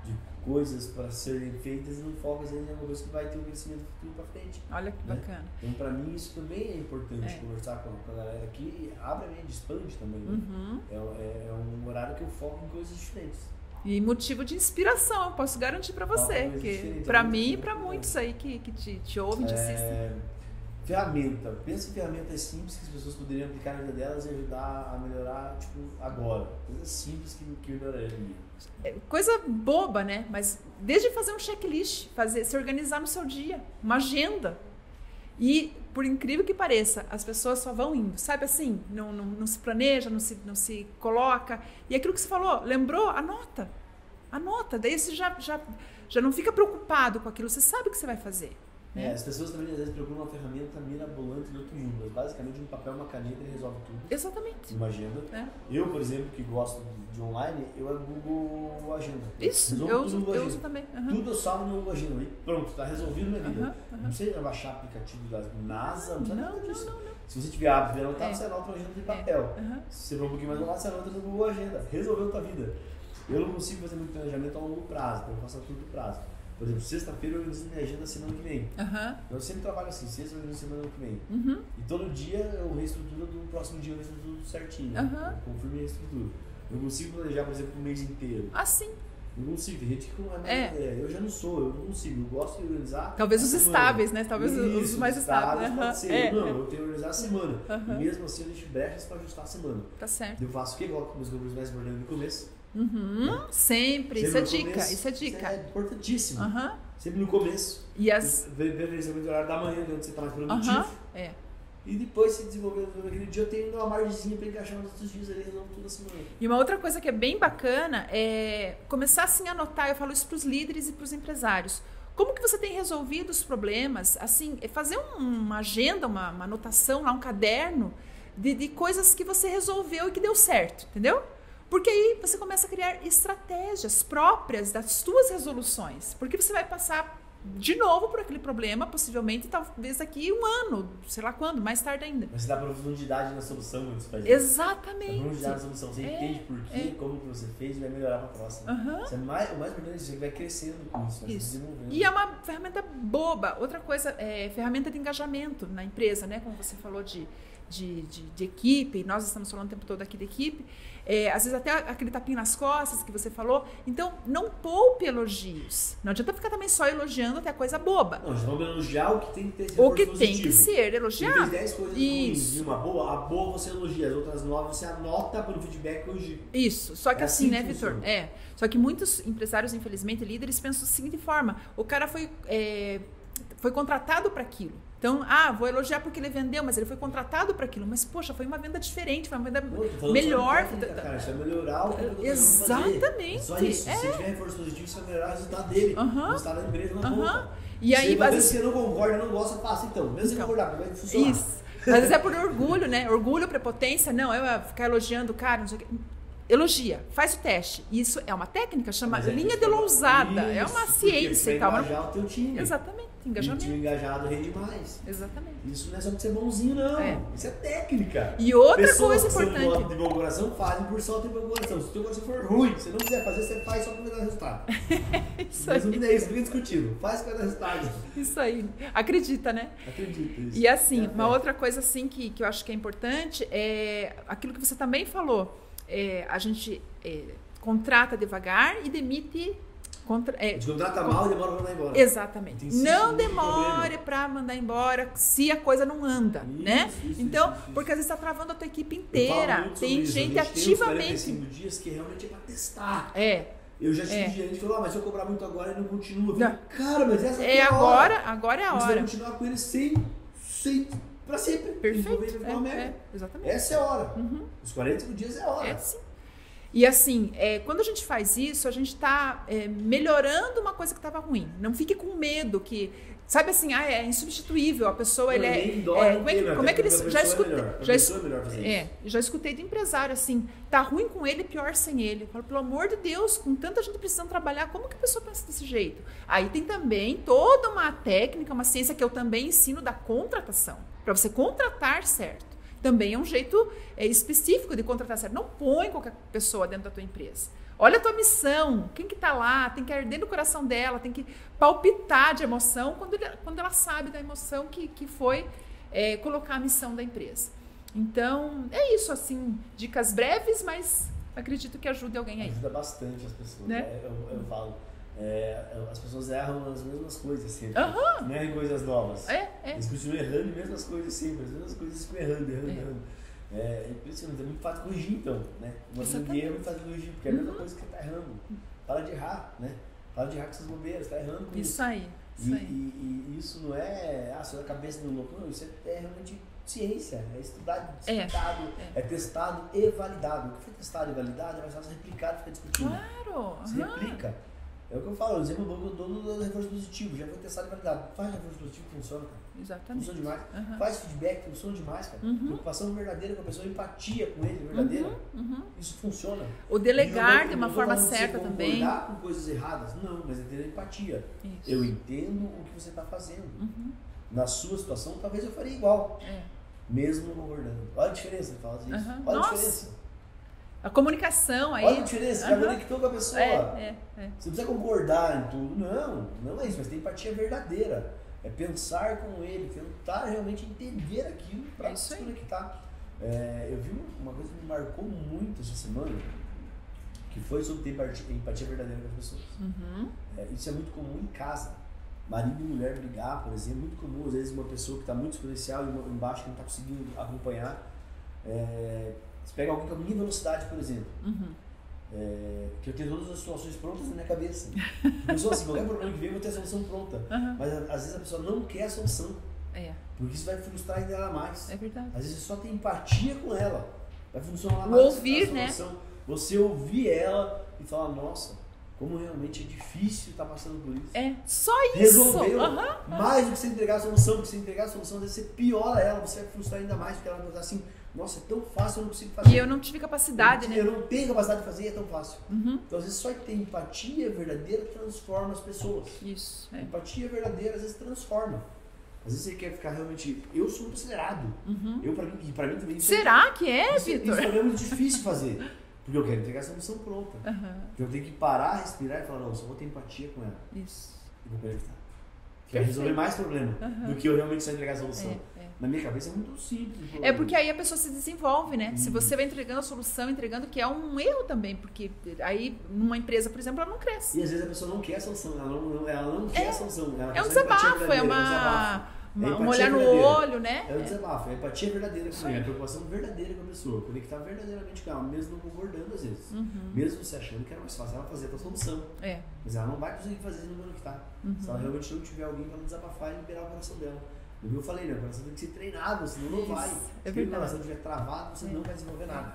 de coisas para serem feitas e não foco em alguma coisa que vai ter um crescimento futuro para frente. Olha que bacana. Então, para mim, isso também é importante, conversar com a galera aqui, abre a mente, expande também. Né? É um horário que eu foco em coisas diferentes. E motivo de inspiração, eu posso garantir para você, que para mim e para muitos aí que te ouvem, te assistem. Ferramenta. Pensa em ferramentas simples que as pessoas poderiam aplicar na vida delas e ajudar a melhorar, tipo, agora. Coisas simples que melhoraria. Coisa boba, né? Mas desde fazer um checklist, se organizar no seu dia, uma agenda. E, por incrível que pareça, as pessoas só vão indo, sabe assim? Não se planeja, não se coloca. E aquilo que você falou, lembrou? Anota. Daí você já não fica preocupado com aquilo, você sabe o que você vai fazer. As pessoas também às vezes procuram uma ferramenta mirabolante do outro mundo, mas basicamente um papel, uma caneta, ele resolve tudo. Exatamente. Uma agenda. Eu, por exemplo, que gosto de online, eu Google Agenda. Isso, eu uso também. Tudo eu salvo no Google Agenda. E pronto, está resolvido minha vida. Não precisa baixar aplicativo da NASA, não precisa nada disso. Não. Se você tiver hábito de anotar, você anota uma agenda de papel. Se você for um pouquinho mais anotado, você anota no Google Agenda. Resolveu a tua vida. Eu não consigo fazer muito planejamento a longo prazo, então eu faço a curto prazo. Por exemplo, sexta-feira eu organizo minha agenda semana que vem. Eu sempre trabalho assim, sexta eu organizo semana que vem. E todo dia eu reestruturo do próximo dia, eu reestruturo certinho. Eu confirmo e reestruturo. Eu consigo planejar, por exemplo, um mês inteiro. Sim. Eu consigo, tem gente que não eu já não consigo, eu gosto de organizar. Talvez os estáveis, né? Talvez os mais estáveis. Pode ser. Eu tenho que organizar a semana. E mesmo assim eu deixo brechas para ajustar a semana. Tá certo. Eu faço o que? Coloco meus grupos mais importantes no começo. Sempre. Isso é dica. Isso é dica. É importantíssimo. Sempre no começo. E as... Preferencialmente no horário da manhã, onde você está mais produtivo. E depois se desenvolvendo naquele dia, eu tenho uma margemzinha para encaixar nos outros dias ali, resolvo toda semana. E uma outra coisa que é bem bacana é começar assim a anotar, eu falo isso para os líderes e para os empresários. Como que você tem resolvido os problemas? Assim, fazer uma agenda, uma anotação lá, um caderno de coisas que você resolveu e que deu certo, entendeu? Porque aí você começa a criar estratégias próprias das suas resoluções. Porque você vai passar de novo por aquele problema, possivelmente, talvez daqui um ano, sei lá quando, mais tarde ainda. Mas você dá profundidade na solução quando você faz isso. Exatamente. Dá profundidade na solução. Você entende por quê, como que você fez e vai melhorar para a próxima. O mais importante é que você vai crescendo com isso, vai se desenvolvendo. E é uma ferramenta boba. Outra coisa, ferramenta de engajamento na empresa, né? Como você falou de equipe, nós estamos falando o tempo todo aqui de equipe, às vezes até aquele tapinho nas costas que você falou. Então, não poupe elogios. Não adianta ficar também só elogiando até coisa boba. Não, vamos elogiar o que tem que ter. O que tem que ser elogiado. Se tem 10 coisas ruins e uma boa, a boa você elogia, as outras 9 você anota para o feedback elogio. Isso, só que assim, né, Vitor? Só que muitos empresários, infelizmente, líderes, pensam da seguinte forma: o cara foi contratado para aquilo. Então, vou elogiar porque ele vendeu, mas ele foi contratado para aquilo. Mas, poxa, foi uma venda diferente, foi uma venda melhor. Cara, isso vai melhorar o que eu exatamente. Só isso. Se tiver reforço positivo, isso vai melhorar o resultado dele, o resultado da empresa na ponta. E aí, às vezes você não concorda, não gosta, faça então. Mesmo sem concordar, vai funcionar. Isso. Às vezes é por orgulho, né? Orgulho, prepotência. Não, eu ficar elogiando o cara, não sei o quê. Elogia, faz o teste. Isso é uma técnica, chama linha de lousada. É uma ciência e tal. Para engajar o teu time. Exatamente, engajamento. O time engajado rende mais. Exatamente. Isso não é só de ser bonzinho, não. Isso é técnica. E outra Pessoas coisa importante. Pessoas de bom coração fazem por só ter bom coração. Se o teu coração for ruim, se não quiser fazer, você faz só para dar resultado. Isso aí. Mas não é isso, fica discutindo. Faz para dar resultado. Isso aí. Acredita, né? Acredita. Isso. E assim, uma outra coisa assim que eu acho que é importante é aquilo que você também falou. A gente contrata devagar e demite. A gente contrata mal e demora para mandar embora. Exatamente. Não demore para mandar embora se a coisa não anda, né? Então, porque às vezes está travando a tua equipe inteira. Tem gente ativamente. Tem 45 dias que realmente é para testar. Eu já tive gente que falou, mas se eu cobrar muito agora ele não continua. Cara, mas essa é agora é a hora. Você vai continuar com ele sem para sempre. Perfeito. Exatamente. Essa é a hora. Os 45 dias é a hora. Sim. E assim, quando a gente faz isso, a gente está melhorando uma coisa que estava ruim. Não fique com medo que... Sabe assim, é insubstituível. A pessoa, como é que eles... Já escutei de empresário assim, tá ruim com ele, pior sem ele. Eu falo, pelo amor de Deus, com tanta gente precisando trabalhar, como que a pessoa pensa desse jeito? Aí tem também toda uma técnica, uma ciência que eu também ensino da contratação. Para você contratar certo. Também é um jeito específico de contratar certo. Não põe qualquer pessoa dentro da tua empresa. Olha a tua missão, quem que tá lá, tem que arder no coração dela, tem que palpitar de emoção quando ela sabe da emoção que foi colocar a missão da empresa. Então, é isso, assim, dicas breves, mas acredito que ajude alguém aí. Ajuda bastante as pessoas, né? Eu falo. As pessoas erram as mesmas coisas sempre. Não erram coisas novas. Eles continuam errando as mesmas coisas sempre. As mesmas coisas ficam errando. É impressionante, é muito fácil corrigir então, né? Mas ninguém é muito fácil corrigir, porque é a mesma coisa que você está errando. Para de errar, né? Para de errar com essas bobeiras, está errando com isso. Isso aí. E isso não é só da cabeça do louco, não, isso é realmente ciência, é estudado, é testado e validado. O que foi testado e validado é mais fácil replicar, fica discutindo. Claro! Você replica. É o que eu falo, o exemplo bom que eu dou do reforço positivo, já foi testado e validado. Faz reforço positivo, funciona, cara. Exatamente. Funciona demais. Faz feedback, funciona demais, cara. Preocupação verdadeira com a pessoa, empatia com ele, verdadeira. Isso funciona. O delegar de uma forma certa também. Não concordar com coisas erradas, não, mas é ter empatia. Isso. Eu entendo o que você está fazendo. Na sua situação, talvez eu faria igual. Mesmo não concordando. Olha a diferença, ele fala isso. Olha a diferença. A comunicação aí. Olha a diferença, já conectou com a pessoa. Você não precisa concordar em tudo. Não é isso, mas tem empatia verdadeira. É pensar com ele, tentar realmente entender aquilo para se conectar. Eu vi uma coisa que me marcou muito essa semana, que foi sobre ter empatia verdadeira com as pessoas. Isso é muito comum em casa. Marido e mulher brigar, por exemplo, muito comum. Às vezes uma pessoa que está muito exponencial e uma embaixo que não está conseguindo acompanhar. Você pega alguém com a minha velocidade, por exemplo, que eu tenho todas as situações prontas na minha cabeça. Eu sou assim, qualquer problema que vem, eu vou ter a solução pronta. Mas às vezes a pessoa não quer a solução. Porque isso vai frustrar ainda ela mais. É verdade. Às vezes você só tem empatia com ela. Vai funcionar O mais. ouvir, né? Você ouvir ela e falar, nossa, como realmente é difícil estar passando por isso. É, só isso. Resolveu mais do que você entregar a solução, porque você entregar a solução, às vezes você piora ela, você vai frustrar ainda mais, porque ela vai estar assim, nossa, é tão fácil, eu não consigo fazer. E eu não tive capacidade, né? Eu não tenho capacidade de fazer, é tão fácil. Então, às vezes, só que ter empatia verdadeira transforma as pessoas. Isso. É. Empatia verdadeira, às vezes, transforma. Às vezes você quer ficar realmente... Eu sou muito acelerado. Pra mim também... Será que é, Vitor? Isso pra mim é muito difícil fazer. Porque eu quero entregar a solução pronta. Porque eu tenho que parar, respirar e falar, não, só vou ter empatia com ela. Isso. E vou conectar. Que vai resolver mais problema do que eu realmente só entregar a solução. Na minha cabeça é muito simples. É porque aí a pessoa se desenvolve, né? Se você vai entregando a solução, entregando, que é um erro também, porque aí numa empresa, por exemplo, ela não cresce. E às vezes a pessoa não quer a solução, ela não quer a solução. Ela é um desabafo, um olhar no olho, né? É um desabafo, é a empatia verdadeira com ela, é a preocupação verdadeira com a pessoa, conectar verdadeiramente com ela, mesmo não concordando às vezes. Mesmo você achando que era mais fácil ela fazer a tua solução. Mas ela não vai conseguir fazer se não conectar. Se ela realmente não tiver alguém para desabafar e liberar o coração dela. Como eu falei, né? O coração tem que ser treinado, senão não vai. Se o coração estiver travado, você não vai desenvolver nada.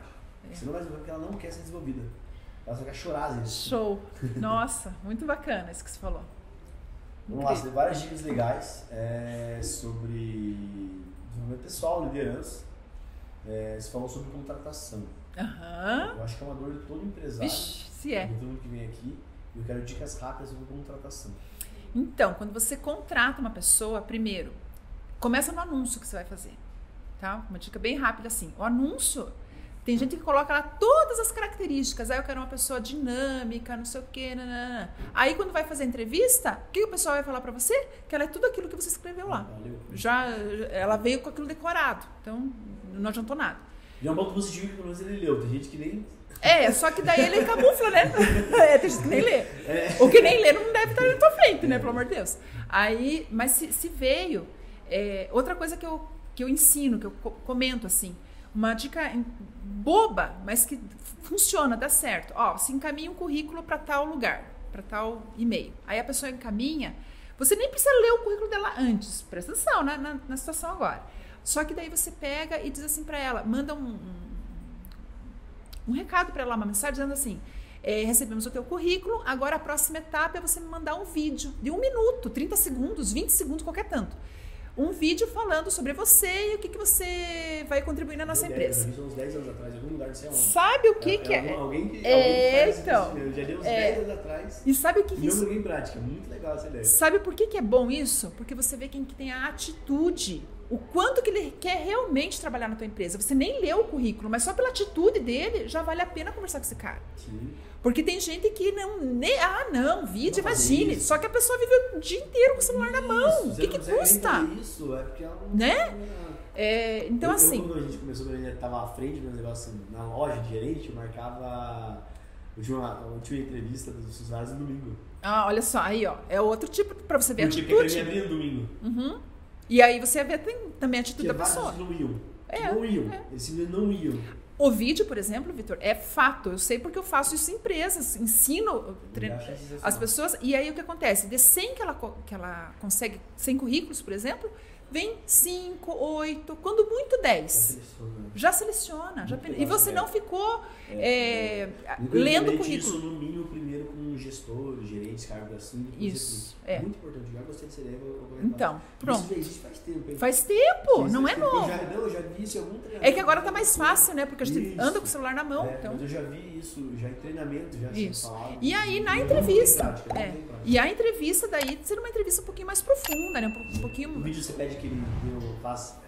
Você não vai desenvolver porque ela não quer ser desenvolvida. Ela só quer chorar às vezes. Show! Nossa, muito bacana isso que você falou. Vamos lá, você tem várias dicas legais sobre desenvolvimento pessoal, liderança. Você falou sobre contratação. Eu acho que é uma dor de todo empresário. Vixe, se é. De todo mundo que vem aqui. Eu quero dicas rápidas sobre contratação. Então, quando você contrata uma pessoa, primeiro, começa no anúncio que você vai fazer, tá? Uma dica bem rápida assim. O anúncio, tem gente que coloca lá todas as características. Aí eu quero uma pessoa dinâmica, não sei o quê, nanana. Aí quando vai fazer a entrevista, o que o pessoal vai falar pra você? Que ela é tudo aquilo que você escreveu lá. Ela veio com aquilo decorado. Então, não adiantou nada. E é um ponto positivo que pelo menos ele leu. Tem gente que nem... Só que daí ele camufla, né? Tem gente que nem lê. O que nem lê não deve estar na tua frente, né? Pelo amor de Deus. Aí, mas se veio... outra coisa que eu ensino, que eu comento assim, uma dica boba, mas que funciona, dá certo. Você encaminha um currículo para tal lugar, para tal e-mail. Aí a pessoa encaminha, você nem precisa ler o currículo dela antes, presta atenção na situação agora. Só que daí você pega e diz assim para ela, manda um recado para ela, uma mensagem dizendo assim, recebemos o teu currículo, agora a próxima etapa é você me mandar um vídeo de 1 minuto, 30 segundos, 20 segundos, qualquer tanto. Um vídeo falando sobre você e o que você vai contribuir na nossa empresa. Eu vi uns 10 anos atrás, em algum lugar, não sei onde. Sabe o que é? Alguém que faz então. Eu já li uns 10 anos atrás. E sabe o que isso? Não em prática, muito legal essa ideia. Sabe por que é bom isso? Porque você vê quem que tem a atitude. O quanto que ele quer realmente trabalhar na tua empresa. Você nem leu o currículo, mas só pela atitude dele já vale a pena conversar com esse cara. Sim. Porque tem gente que não, vídeo, imagine. Isso. Só que a pessoa vive o dia inteiro com o celular na mão. O que custa? Isso, é porque ela não... Né? Então, assim... Quando a gente começou, quando a gente estava à frente do negócio na loja de gerente, eu marcava... Eu tinha uma entrevista dos funcionários no domingo. Olha só, aí, é outro tipo pra você ver a atitude. Porque ele abria no domingo. E aí você vê também a atitude da pessoa. Não iam. Eles simplesmente não iam. O vídeo, por exemplo, Vitor, é fato. Eu sei porque eu faço isso em empresas, ensino as pessoas. E aí o que acontece? De 100 que ela consegue, 100 currículos, por exemplo, vem 5, 8, quando muito 10. Já seleciona. E você não ficou lendo o currículo. Isso no mínimo primeiro com gestores, gerentes, cargos assim. Isso. Muito importante. Já gostei dessa ideia. Então, pronto. Isso existe faz tempo, hein? Faz tempo, não é novo. Eu já vi isso em algum treinamento. É que agora tá mais fácil, né? Porque a gente anda com o celular na mão. Então. Mas eu já vi isso, já em treinamento, já isso. Falado. E aí, na entrevista. E a entrevista daí ser uma entrevista um pouquinho mais profunda, né? Um pouquinho... O vídeo você pede que ele faça.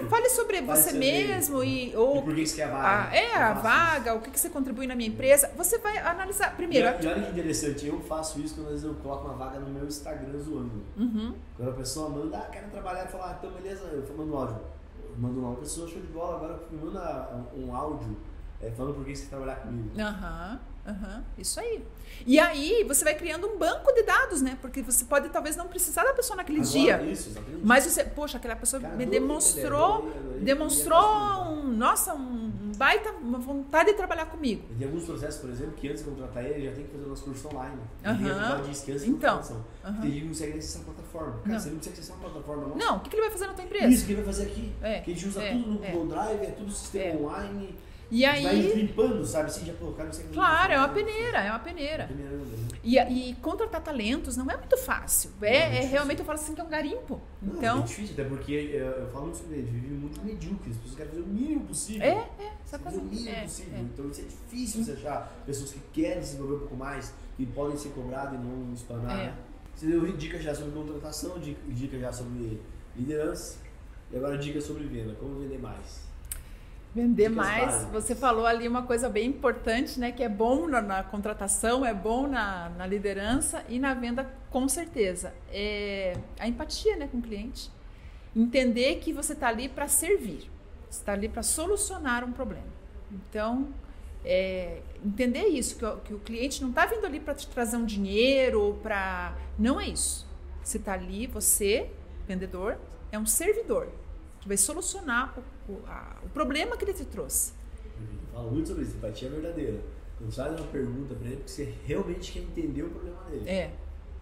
Fale sobre você mesmo e por que você quer a vaga. A vaga, o que você contribui na minha empresa. Você vai analisar primeiro. E olha que interessante, eu faço isso quando às vezes eu coloco uma vaga no meu Instagram zoando. Quando a pessoa manda, quero trabalhar, eu falo, então beleza, eu mando um áudio. Eu mando uma pessoa, show de bola, agora me manda um áudio falando por que você quer trabalhar comigo. Isso aí. E aí você vai criando um banco de dados, né? Porque você pode talvez não precisar da pessoa naquele dia. Isso, exatamente. Mas você, poxa, aquela pessoa me demonstrou um baita uma vontade de trabalhar comigo. Tem alguns processos, por exemplo, que antes de contratar ele, já tem que fazer o nosso curso online. Diz que antes de então, contratação. Tem gente que não consegue acessar a plataforma. Cara, você não consegue acessar uma plataforma nossa. Não, o que ele vai fazer na tua empresa? Isso que ele vai fazer aqui. Que a gente usa tudo no Google Drive, é tudo sistema online. E aí... vai limpando, sabe? Assim, já, pô, cara, não claro, é uma peneira. E contratar talentos não é muito fácil. Realmente, eu falo assim que é um garimpo. Não, então, é difícil, até porque eu falo muito sobre ele, vive muito medíocre, as pessoas querem fazer o mínimo possível. Exatamente. Fazer o mínimo possível. Então isso é difícil você achar pessoas que querem se desenvolver um pouco mais, que podem ser cobradas e não espanar. Você deu dicas já sobre contratação, dicas já sobre liderança, e agora dicas sobre venda, como vender mais. Vender mais, você falou ali uma coisa bem importante, né? Que é bom na contratação, é bom na liderança e na venda, com certeza. É a empatia, né, com o cliente. Entender que você está ali para servir, você está ali para solucionar um problema. Então, entender isso, que o cliente não está vindo ali para te trazer um dinheiro, não é isso. Você está ali, você, vendedor, é um servidor que vai solucionar o problema que ele te trouxe. Eu falo muito sobre isso, empatia verdadeira. Não faz uma pergunta para ele porque você realmente quer entender o problema dele.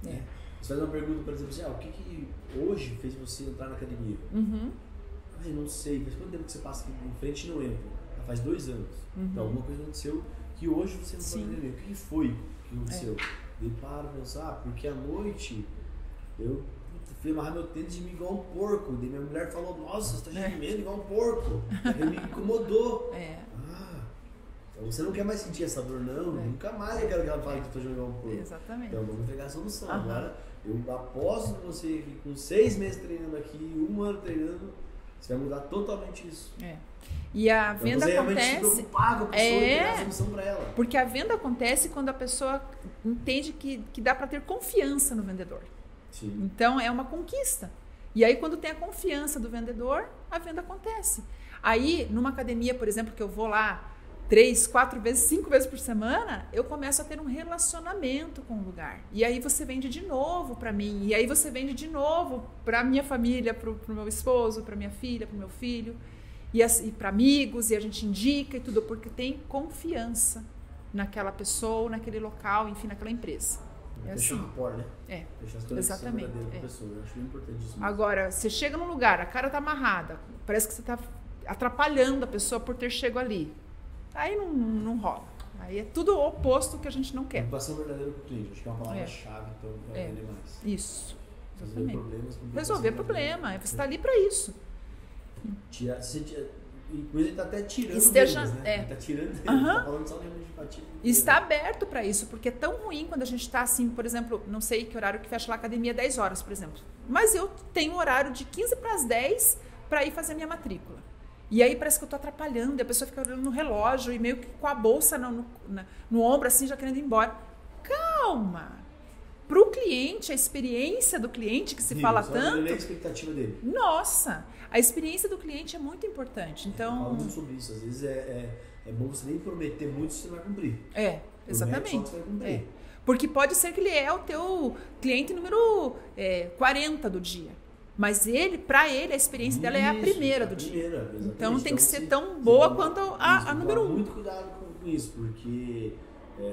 Você faz uma pergunta, por exemplo, assim, o que hoje fez você entrar na academia? Eu não sei, faz quanto tempo que você passa aqui em frente e não entra? Faz 2 anos. Então alguma coisa aconteceu que hoje você não pode entender. O que foi que aconteceu? Daí para pensar, porque à noite eu fui amarrar meu tênis de mim igual um porco. Daí minha mulher falou, nossa, você tá gemendo igual um porco. Daí me incomodou. Então você não quer mais sentir essa dor, não. Nunca mais eu quero que ela fale que eu tô gemendo igual um porco. Exatamente. Então vamos entregar a solução. Agora, eu aposto em você que com 6 meses treinando aqui, 1 ano treinando, você vai mudar totalmente isso. E a venda acontece. Se preocupar com a pessoa e entregar a solução para ela. Porque a venda acontece quando a pessoa entende que dá para ter confiança no vendedor. Sim. Então é uma conquista. E aí quando tem a confiança do vendedor, a venda acontece. Aí numa academia, por exemplo, que eu vou lá 3, 4 vezes, 5 vezes por semana, eu começo a ter um relacionamento com o lugar. E aí você vende de novo para mim. E aí você vende de novo para minha família, para o meu esposo, para minha filha, para o meu filho. E para amigos, e a gente indica e tudo, porque tem confiança naquela pessoa, naquele local, enfim, naquela empresa. Fechar o rapport, né? Fechar as conexões verdadeiras com a pessoa. Eu acho bem importante isso mesmo. Agora, você chega num lugar, a cara tá amarrada, parece que você tá atrapalhando a pessoa por ter chego ali. Aí não rola. Aí é tudo o oposto que a gente não quer. Preocupação verdadeira com o cliente. Acho que é uma palavra-chave, então, para vender mais. Isso. Resolver problemas. Resolver problema. Você está ali para isso. Ele está até tirando deles, né? Ele está tirando deles, está falando só de empatia. Está aberto para isso, porque é tão ruim quando a gente está assim, por exemplo, não sei que horário que fecha lá a academia, 10 horas, por exemplo. Mas eu tenho um horário de 15 para as 10 para ir fazer a minha matrícula. E aí parece que eu estou atrapalhando, e a pessoa fica olhando no relógio e meio que com a bolsa no ombro, assim, já querendo ir embora. Calma! Para o cliente, a experiência do cliente que se fala tanto... a expectativa dele. Nossa! A experiência do cliente é muito importante. Então... Eu falo muito sobre isso. Às vezes é bom você nem prometer muito se você não vai cumprir. Exatamente. Só que você vai cumprir. Porque pode ser que ele é o teu cliente número 40 do dia. Mas para ele, a experiência dela é a primeira do dia. Então tem que ser tão boa quanto a número 1. Muito cuidado com isso, porque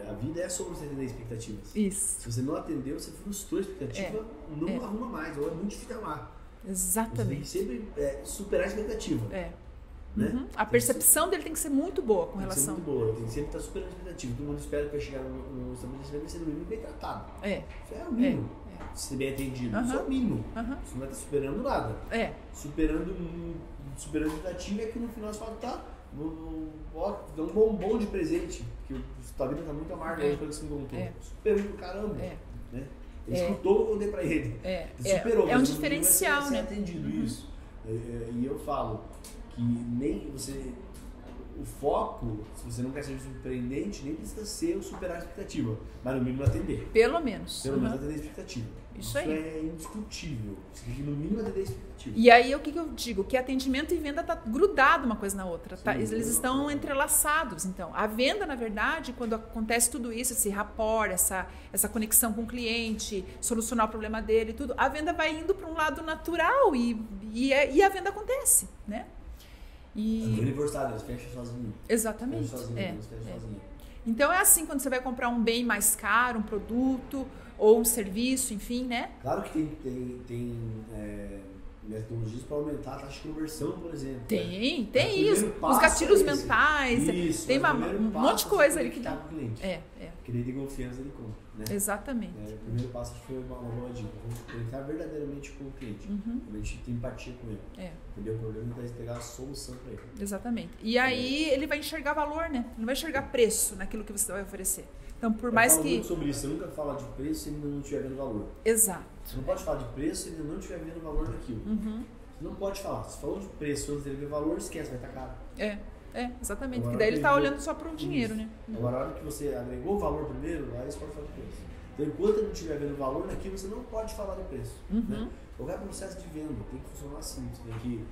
a vida é sobre você atender expectativas. Isso. Se você não atendeu, você frustrou a expectativa, não arruma mais, ou é muito difícil amar. Exatamente. Você tem que sempre superar a expectativa. Né? A percepção dele tem que ser muito boa com relação. Tem que ser muito boa, tem que sempre estar superando a expectativa. Todo mundo espera que vai chegar no estabelecimento e ser no mínimo bem tratado. Isso é o mínimo. Ser bem atendido. Isso é o mínimo. Você não vai estar superando nada. Superando a expectativa é que no final você fala, tá, dá um bombom de presente, que a vida tá muito amarga hoje quando você não contou. Superou pro caramba. Né? Ele escutou o que eu dei pra ele. Superou. É um diferencial, vai ser né? atendido isso. E eu falo que nem você... O foco, se você não quer ser surpreendente, nem precisa ser o superar a expectativa, mas no mínimo atender. Pelo menos. Pelo menos atender a expectativa. Isso aí. É indiscutível. Você tem que no mínimo atender a expectativa. E aí o que eu digo? Que atendimento e venda tá grudado uma coisa na outra. Sim, eles estão entrelaçados. Então, a venda, na verdade, quando acontece tudo isso, esse rapport, essa conexão com o cliente, solucionar o problema dele, tudo, a venda vai indo para um lado natural e a venda acontece, né? E... No aniversário, eles fecham sozinho. Exatamente. Fecham sozinho, eles fecham sozinho. Então é assim quando você vai comprar um bem mais caro, um produto ou um serviço, enfim, né? Claro que tem metodologias para aumentar a taxa de conversão, por exemplo. Tem isso. Os gatilhos mentais, isso, tem um monte de coisa ali que dá. É. Que ele tem confiança, ele compra. Né? Exatamente. O primeiro passo acho que foi uma boa dica. Vamos conectar verdadeiramente com o cliente. A gente tem empatia com ele. Entendeu? O problema é pegar a solução para ele. Exatamente. E aí ele vai enxergar valor, né? Não vai enxergar preço naquilo que você vai oferecer. Então, por mais que... muito sobre isso. Você nunca fala de preço se ele não estiver vendo valor. Exato. Você não pode falar de preço se ele não estiver vendo valor naquilo. Você não pode falar. Se falou de preço antes dele ver valor, esquece, vai estar caro. Exatamente. Porque daí ele está olhando só para o dinheiro, né? Agora, a hora que você agregou o valor primeiro, aí você pode falar de preço. Então, enquanto ele não estiver vendo valor naquilo, você não pode falar de preço. Né? Qualquer processo de venda tem que funcionar assim. Você tem que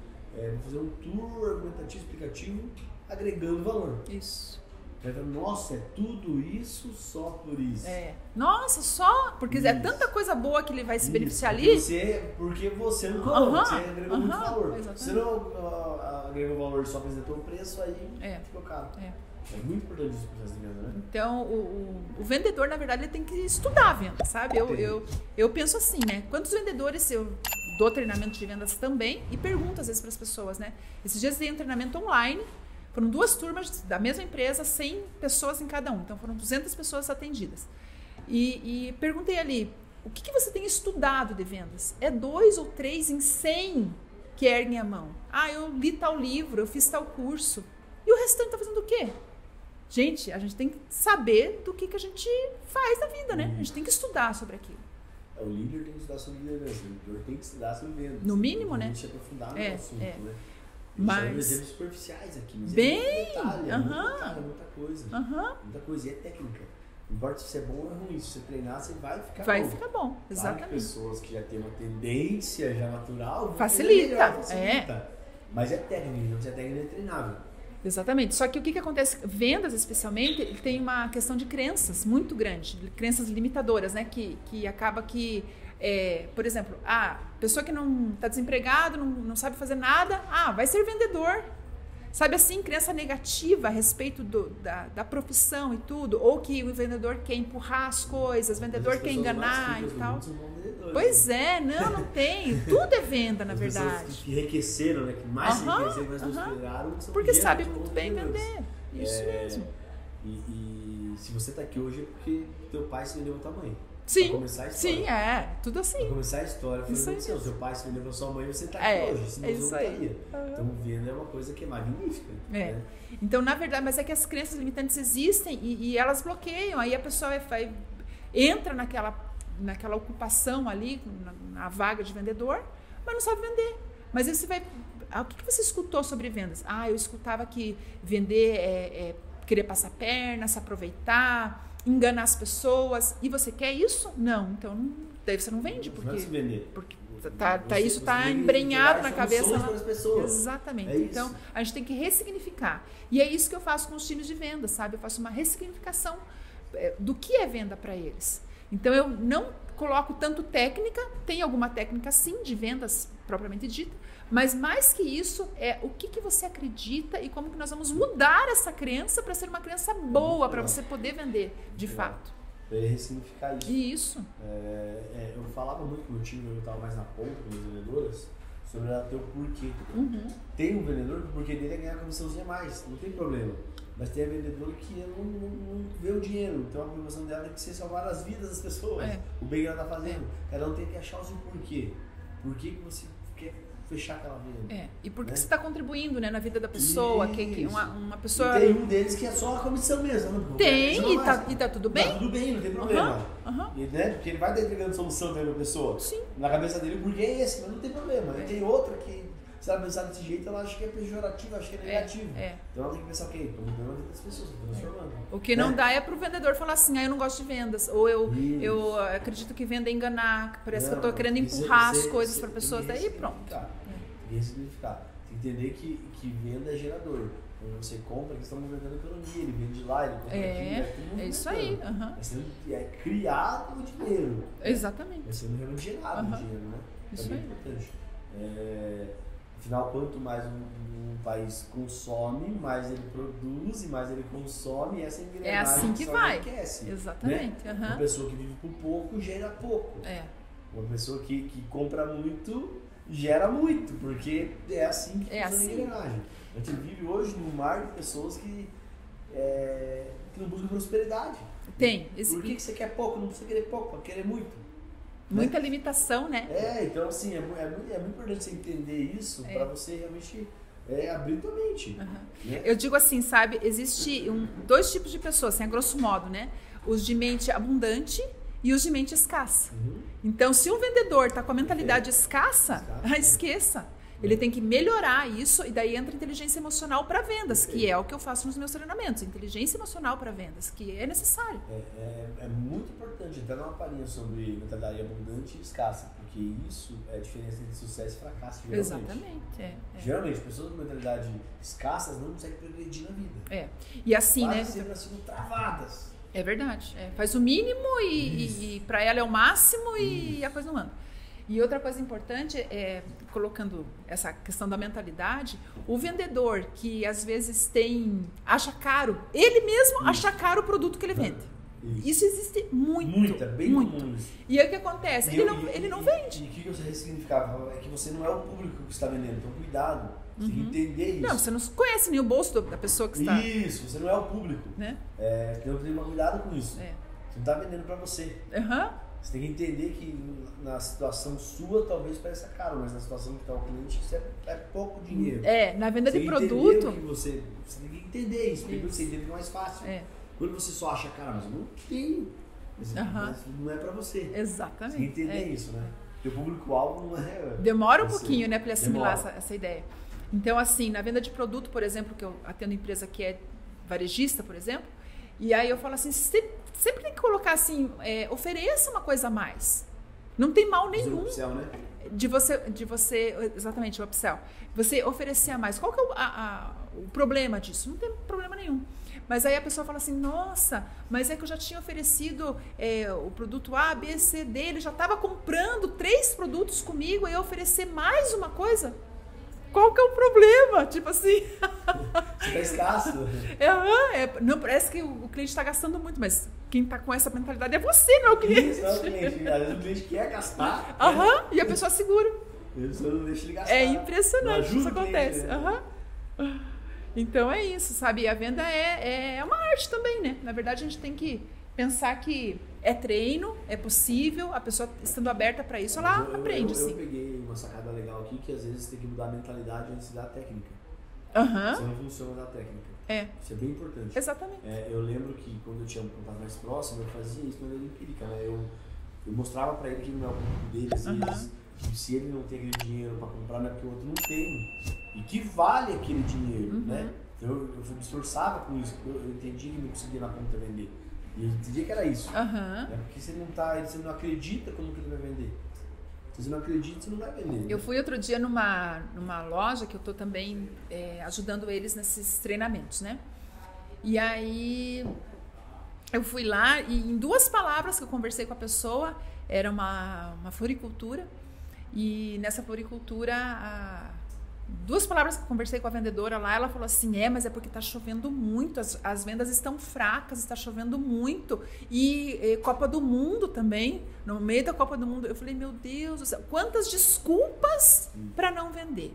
fazer um tour argumentativo, explicativo, agregando valor. Isso. Nossa, é tudo isso só por isso. Nossa, só? Porque é tanta coisa boa que ele vai se beneficiar ali. Porque você não colocou, você agregou muito valor. Exatamente. Você não agregou valor, só apresentou o preço, aí ficou caro. É muito importante isso para as vendas, né? Então, o vendedor, na verdade, ele tem que estudar a venda, sabe? Eu penso assim, né? Quantos vendedores eu dou treinamento de vendas também e pergunto às vezes para as pessoas, né? Esses dias eu dei um treinamento online. Foram 2 turmas da mesma empresa, 100 pessoas em cada um. Então, foram 200 pessoas atendidas. E perguntei ali, o que você tem estudado de vendas? É 2 ou 3 em 100 que erguem a mão. Eu li tal livro, eu fiz tal curso. E o restante está fazendo o quê? Gente, a gente tem que saber do que a gente faz na vida, né? A gente tem que estudar sobre aquilo. O líder tem que estudar sobre liderança, o vendedor tem que estudar sobre vendas. No mínimo, né? A gente aprofundar no assunto, né? Mas exemplos superficiais aqui, mas bem, é muita coisa. Muita coisa, e é técnica. Não importa se você é bom ou ruim, se você treinar, você vai ficar bom. Vai ficar bom, exatamente. Claro que pessoas que já têm uma tendência já natural, facilita. Mas é técnica, não é técnica, é treinável. Exatamente. Só que o que acontece? Vendas, especialmente, ele tem uma questão de crenças muito grande, crenças limitadoras, né? Que acaba que, por exemplo, a pessoa que não está desempregado, não sabe fazer nada, vai ser vendedor. Sabe assim, crença negativa a respeito da profissão e tudo, ou que o vendedor quer empurrar as coisas, o vendedor quer enganar e tal. Pois não tem. Tudo é venda, na verdade. Que enriqueceram, né? Que mais se enriqueceram, mais prosperaram. Porque sabe muito bem vender. Isso mesmo. E se você está aqui hoje é porque teu pai se vendeu ao tamanho. Sim, pra começar a história. Sim, tudo assim. Pra começar a história, foi o seu pai se vendeu pra sua mãe, você tá aqui hoje, senão você não estaria. Então, venda é uma coisa que é magnífica. Né? Então, na verdade, mas é que as crenças limitantes existem e elas bloqueiam, aí a pessoa entra naquela ocupação ali, na vaga de vendedor, mas não sabe vender. Mas aí você vai... O que você escutou sobre vendas? Eu escutava que vender é querer passar perna, se aproveitar, enganar as pessoas. E você quer isso? Não. Então, daí você não vende. Porque, não se vender. Porque isso está embrenhado na cabeça. Para as pessoas. Exatamente. Então, a gente tem que ressignificar. E é isso que eu faço com os times de venda, sabe? Eu faço uma ressignificação do que é venda para eles. Então, eu não coloco tanto técnica. Tem alguma técnica, sim, de vendas propriamente dita. Mas mais que isso, é o que você acredita e como que nós vamos mudar essa crença para ser uma crença boa, para você poder vender de fato. Para ressignificar isso. Isso. Eu falava muito com o meu time, eu estava mais na ponta com as vendedoras, sobre ela ter o porquê. Tem um vendedor que o porquê dele é ganhar comissãozinha a mais, não tem problema. Mas tem a vendedora que não vê o dinheiro, então a preocupação dela tem que ser salvar as vidas das pessoas, o bem que ela está fazendo. Cada um tem que achar o seu porquê. Por que você quer fechar aquela venda? E por que você está contribuindo, né, na vida da pessoa? Que uma pessoa... E tem um deles que é só a comissão mesmo. Né? Tem, e tá tudo bem? Tá tudo bem, não tem problema. Né? Porque ele vai estar entregando solução para a pessoa. Sim. Na cabeça dele, porque é esse, mas não tem problema. E tem outra que, se ela pensar desse jeito, ela acha que é pejorativo, acha que é negativo. Então ela tem que pensar, estou mudando a vida das pessoas, estou transformando. O que não dá é para o vendedor falar assim, eu não gosto de vendas. Ou eu acredito que venda é enganar, parece que eu estou querendo empurrar as coisas para pessoas, daí pronto. Tem que ressignificar. Tem que entender que venda é gerador. Quando você compra, eles estão movimentando a economia, ele vende lá, ele compra aqui, é isso aí. É criado o dinheiro. Exatamente. É sendo realmente gerado o dinheiro, né? Isso é bem aí. importante. Afinal, quanto mais um país consome, mais ele produz e mais ele consome, e essa engrenagem é assim que vai. enriquece. Exatamente. Né? Uma pessoa que vive por pouco gera pouco. Uma pessoa que compra muito gera muito, porque é assim que funciona a engrenagem. A gente vive hoje num mar de pessoas que não buscam prosperidade. Tem. Por que você quer pouco? Não precisa querer pouco, pode querer muito. Muita limitação, né? Então assim, é muito importante você entender isso para você realmente abrir tua mente. Né? Eu digo assim, sabe, existe dois tipos de pessoas, assim, a grosso modo, né? Os de mente abundante e os de mente escassa. Então, se um vendedor está com a mentalidade escassa, esqueça. Ele tem que melhorar isso e daí entra inteligência emocional para vendas, que é o que eu faço nos meus treinamentos. Inteligência emocional para vendas, que é necessário. É muito importante entrar numa palhinha sobre mentalidade abundante e escassa, porque isso é a diferença entre sucesso e fracasso, geralmente. Exatamente. Geralmente, pessoas com mentalidade escassas não conseguem progredir na vida. E assim, quase né? sempre assim, travadas. É verdade. Faz o mínimo e para ela é o máximo e a coisa não anda. E outra coisa importante colocando essa questão da mentalidade, o vendedor que às vezes acha caro, ele mesmo acha caro o produto que ele vende. Isso existe muito. Bem comum. E aí o que acontece? Ele não vende. E o que você ressignificava? É que você não é o público que está vendendo, então cuidado. Você tem que entender isso. Não, você não conhece nem o bolso da pessoa que está... Isso, você não é o público. Né? Então tem que tomar cuidado com isso. Você não está vendendo para você. Você tem que entender que na situação sua talvez pareça caro, mas na situação que está o cliente isso é pouco dinheiro. Na venda de produto... Você tem que entender isso, porque você entende que é mais fácil. Quando você só acha, cara, mas eu não tenho. Mas não é para você. Exatamente. Você tem que entender isso, né? Porque o público-alvo não é... Demora um pouquinho, né, para assimilar essa ideia. Então, assim, na venda de produto, por exemplo, que eu atendo empresa que é varejista, por exemplo, e aí eu falo assim, sempre tem que colocar assim, ofereça uma coisa a mais. Não tem mal nenhum. O upsell, né? De você, exatamente, o upsell. Você oferecer a mais. Qual que é o problema disso? Não tem problema nenhum. Mas aí a pessoa fala assim, nossa, mas é que eu já tinha oferecido o produto A, B, C, D, ele já estava comprando 3 produtos comigo, aí eu oferecer mais uma coisa? Qual que é o problema? Tipo assim... Você tá escasso. Não, parece que o cliente está gastando muito, mas quem está com essa mentalidade é você, não é o cliente. Isso, não é o cliente. Às vezes o cliente quer gastar. E a pessoa segura. A pessoa não deixa ele gastar. É impressionante, isso acontece. Cliente, né? Então é isso, sabe? E a venda é uma arte também, né? Na verdade, a gente tem que pensar que é treino, é possível, a pessoa estando aberta para isso, ela aprende, sim. Eu peguei uma sacada legal aqui, que às vezes tem que mudar a mentalidade antes da técnica. Você não funciona da técnica. Isso é bem importante. Exatamente. Eu lembro que quando eu tinha um contato mais próximo, eu fazia isso de maneira empírica, né? Eu mostrava para ele que não é o público dele, às vezes, que se ele não tem aquele dinheiro para comprar, não é porque o outro não tem. E que vale aquele dinheiro, né? Então eu me esforçava com isso, porque eu entendi que não conseguia na conta vender. E eu entendia que era isso. Porque você não acredita como que ele vai vender. Se você não acredita, você não vai vender. Eu fui outro dia numa loja que eu estou também ajudando eles nesses treinamentos, né? E aí eu fui lá e em 2 palavras que eu conversei com a pessoa, era uma floricultura. E nessa floricultura, 2 palavras que eu conversei com a vendedora lá, ela falou assim, mas é porque está chovendo muito, as vendas estão fracas, está chovendo muito, e Copa do Mundo também, no meio da Copa do Mundo, eu falei, meu Deus do céu, quantas desculpas para não vender.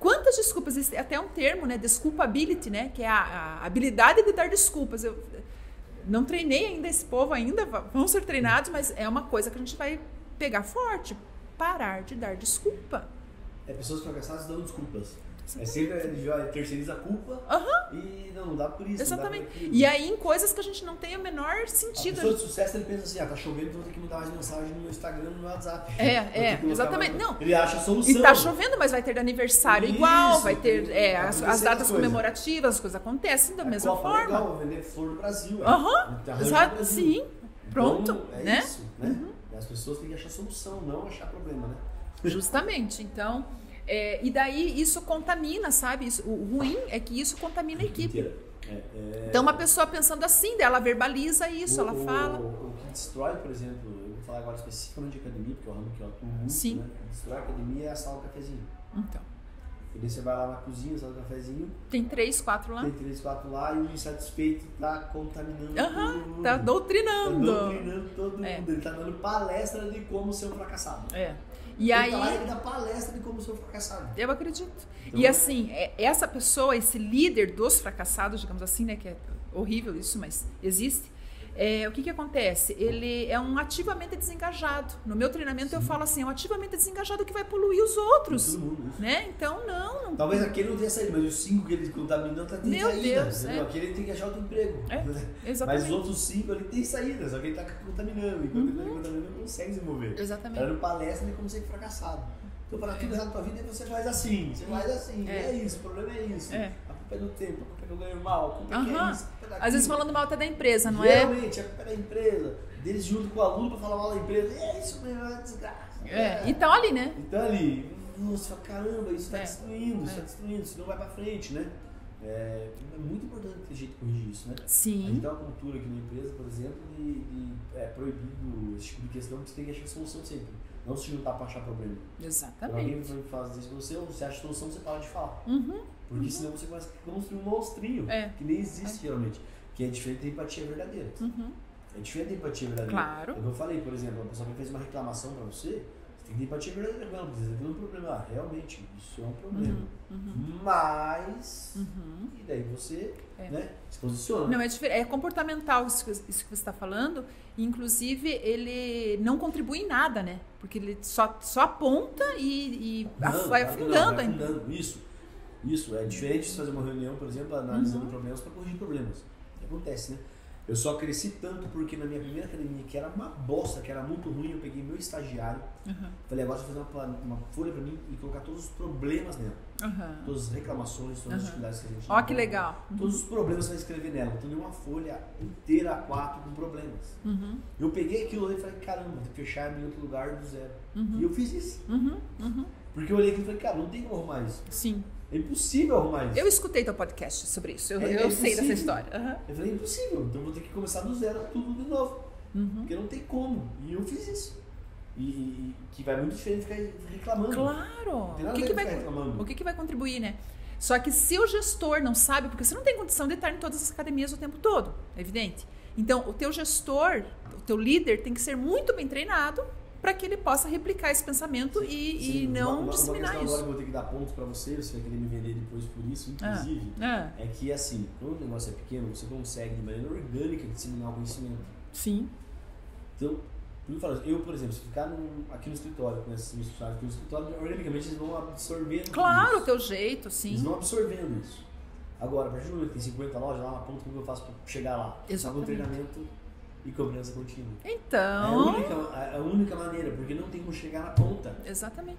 Quantas desculpas, existe até um termo, né, desculpability, né, que é a habilidade de dar desculpas. Eu não treinei ainda esse povo, ainda vão ser treinados, mas é uma coisa que a gente vai pegar forte, parar de dar desculpa. Pessoas fracassadas dão desculpas. Sempre terceiriza a culpa e não dá por isso. Exatamente. E aí em coisas que a gente não tem o menor sentido. A pessoa de sucesso, ele pensa assim, tá chovendo, então vou ter que mandar mais mensagem no meu Instagram, no meu WhatsApp. Exatamente. Não. Ele acha a solução. E tá chovendo, mas vai ter aniversário igual, vai ter as datas comemorativas, as coisas acontecem da mesma forma. Legal, vou vender flor no Brasil. Exato, sim. Pronto. Então, né? Isso, né? As pessoas têm que achar solução, não achar problema, né? Justamente. Então, e daí isso contamina, sabe? O ruim é que isso contamina a equipe. Então, uma pessoa pensando assim, ela verbaliza isso, ela fala. O que destrói, por exemplo, eu vou falar agora especificamente de academia, porque é o ramo que eu atuo muito, Sim. né? O que destrói a academia é a sala do cafezinho. Então. E daí você vai lá na cozinha, sai do cafezinho. Tem 3, 4 lá. Tem 3, 4 lá e o insatisfeito tá contaminando todo mundo. Tá doutrinando. Tá doutrinando todo mundo. Ele tá dando palestra de como ser um fracassado. E aí, ele dá palestra de como ser um fracassado. Eu acredito. Então, e assim, essa pessoa, esse líder dos fracassados, digamos assim, né, que é horrível isso, mas existe. O que acontece? Ele é um ativamente desengajado. No meu treinamento eu falo assim, é um ativamente desengajado que vai poluir os outros. Todo mundo, isso. Né? Então, não. Talvez aquele não tenha saído, mas os 5 que ele contaminando tá tendo saída. Deus, Aquele ele tem que achar outro emprego. Exatamente. Mas os outros 5 ele tem saída, só que ele tá contaminando. Enquanto ele tá contaminando, ele não consegue desenvolver. Exatamente. Tá dando palestra de como ser fracassado. Então, para tudo errado na tua vida, você faz assim. Você faz assim. É isso, o problema é isso. A culpa é do tempo, a culpa é que eu ganho mal, a culpa é que é isso. Às vezes falando mal até da empresa, não Realmente, a culpa é da empresa. Deles junto com o aluno pra falar mal da empresa. É isso mesmo, é uma desgraça. E estão ali, né? Então ali, nossa, caramba, isso tá destruindo, isso tá destruindo, senão vai pra frente, né? É muito importante ter jeito de corrigir isso, né? Sim. A gente tem uma cultura aqui na empresa, por exemplo, de proibido esse tipo de questão, que você tem que achar solução sempre. Não se juntar para achar problema. Exatamente. Alguém vai fazer isso com você, ou você acha solução, você para de falar. Porque senão você começa a construir um monstrinho que nem existe geralmente. Que é diferente da empatia verdadeira. É diferente da empatia verdadeira. Claro. É o que eu falei, por exemplo, a pessoa que fez uma reclamação para você tem que ter empatia verdadeira com ela, porque aquilo é um problema. Realmente, isso é um problema. Mas, e daí você se posiciona. Não, é comportamental isso que você está falando. Inclusive, ele não contribui em nada, né? Porque ele só aponta e vai afundando. Isso, é diferente de fazer uma reunião, por exemplo, analisando problemas para corrigir problemas. O que acontece, né? Eu só cresci tanto porque na minha primeira academia, que era uma bosta, que era muito ruim, eu peguei meu estagiário, falei, agora você vai fazer uma folha para mim e colocar todos os problemas nela. Todas as reclamações, todas as dificuldades que a gente tem. Ó, que legal. Todos os problemas você vai escrever nela. Eu tenho uma folha inteira A4 com problemas. Eu peguei aquilo ali e falei, caramba, vou fechar em outro lugar do zero. E eu fiz isso. Porque eu olhei aqui e falei, cara, não tem como arrumar isso. Sim. É impossível arrumar isso. Eu escutei teu podcast sobre isso. Eu sei dessa história. Eu falei, é impossível. Então eu vou ter que começar do zero tudo de novo. Porque não tem como. E eu fiz isso. E que vai muito diferente ficar reclamando. Claro. Não tem nada a ver com ficar reclamando. O que vai contribuir, né? Só que se o gestor não sabe, porque você não tem condição de estar em todas as academias o tempo todo, é evidente. Então, o teu gestor, o teu líder tem que ser muito bem treinado para que ele possa replicar esse pensamento e não disseminar isso. Agora eu vou ter que dar pontos para você vai querer me vender depois por isso, inclusive, é que assim, quando o negócio é pequeno, você consegue de maneira orgânica disseminar o conhecimento. Sim. Então, eu, por exemplo, se ficar aqui no escritório, com esses meus funcionários aqui no escritório, organicamente eles vão absorvendo Claro, isso. O teu jeito, sim. Eles vão absorvendo isso. Agora, a partir do momento que tem 50 lojas lá na ponta, como eu faço para chegar lá? Exatamente. Um treinamento e cobrança contínua. Então... É a única maneira, porque não tem como chegar na ponta. Exatamente.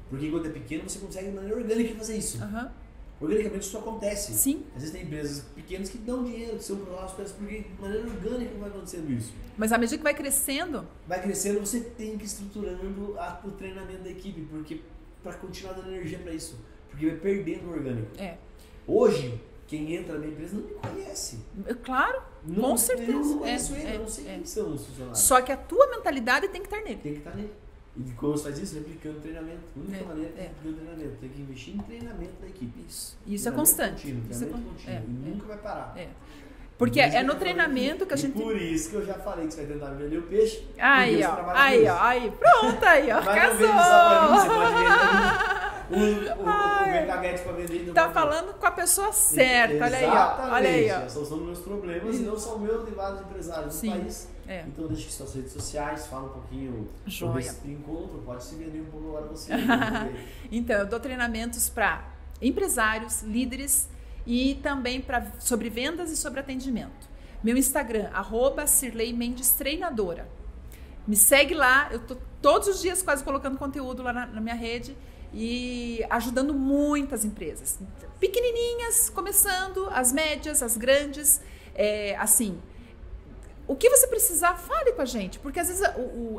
Porque enquanto é pequeno, você consegue de maneira orgânica fazer isso. Organicamente isso acontece. Sim. Às vezes tem empresas pequenas que dão dinheiro, que são para lá as peças, porque de maneira orgânica vai acontecendo isso. Mas à medida que vai crescendo... você tem que ir estruturando o treinamento da equipe, porque para continuar dando energia para isso. Porque vai perdendo o orgânico. Hoje, quem entra na minha empresa não me conhece. Claro, com certeza. Eu não conheço ele, eu não sei quem são os funcionários. Só que a tua mentalidade tem que estar nele. Tem que estar nele. E como você faz isso? Replicando treinamento. A única maneira é replicando treinamento. Tem que investir em treinamento da equipe. Isso é constante. Treinamento contínuo. E nunca vai parar. Porque é no treinamento que a gente... Por isso que eu já falei que você vai tentar vender o peixe. Aí, pronto, aí, ó. Mas não vende só pra mim, você pode vender o mercaguete pra vender. Tá falando com a pessoa certa, olha aí, ó. Olha aí, ó. São os meus problemas e não são meus de vários empresários do país. Então deixa que suas redes sociais, fala um pouquinho sobre esse encontro, pode se vender um pouco agora você. Então, eu dou treinamentos para empresários, líderes e também sobre vendas e sobre atendimento. Meu Instagram, @CirleiMendesTreinadora. Me segue lá, eu tô todos os dias quase colocando conteúdo lá na minha rede e ajudando muitas empresas. Pequenininhas, começando, as médias, as grandes, assim... O que você precisar, fale com a gente, porque às vezes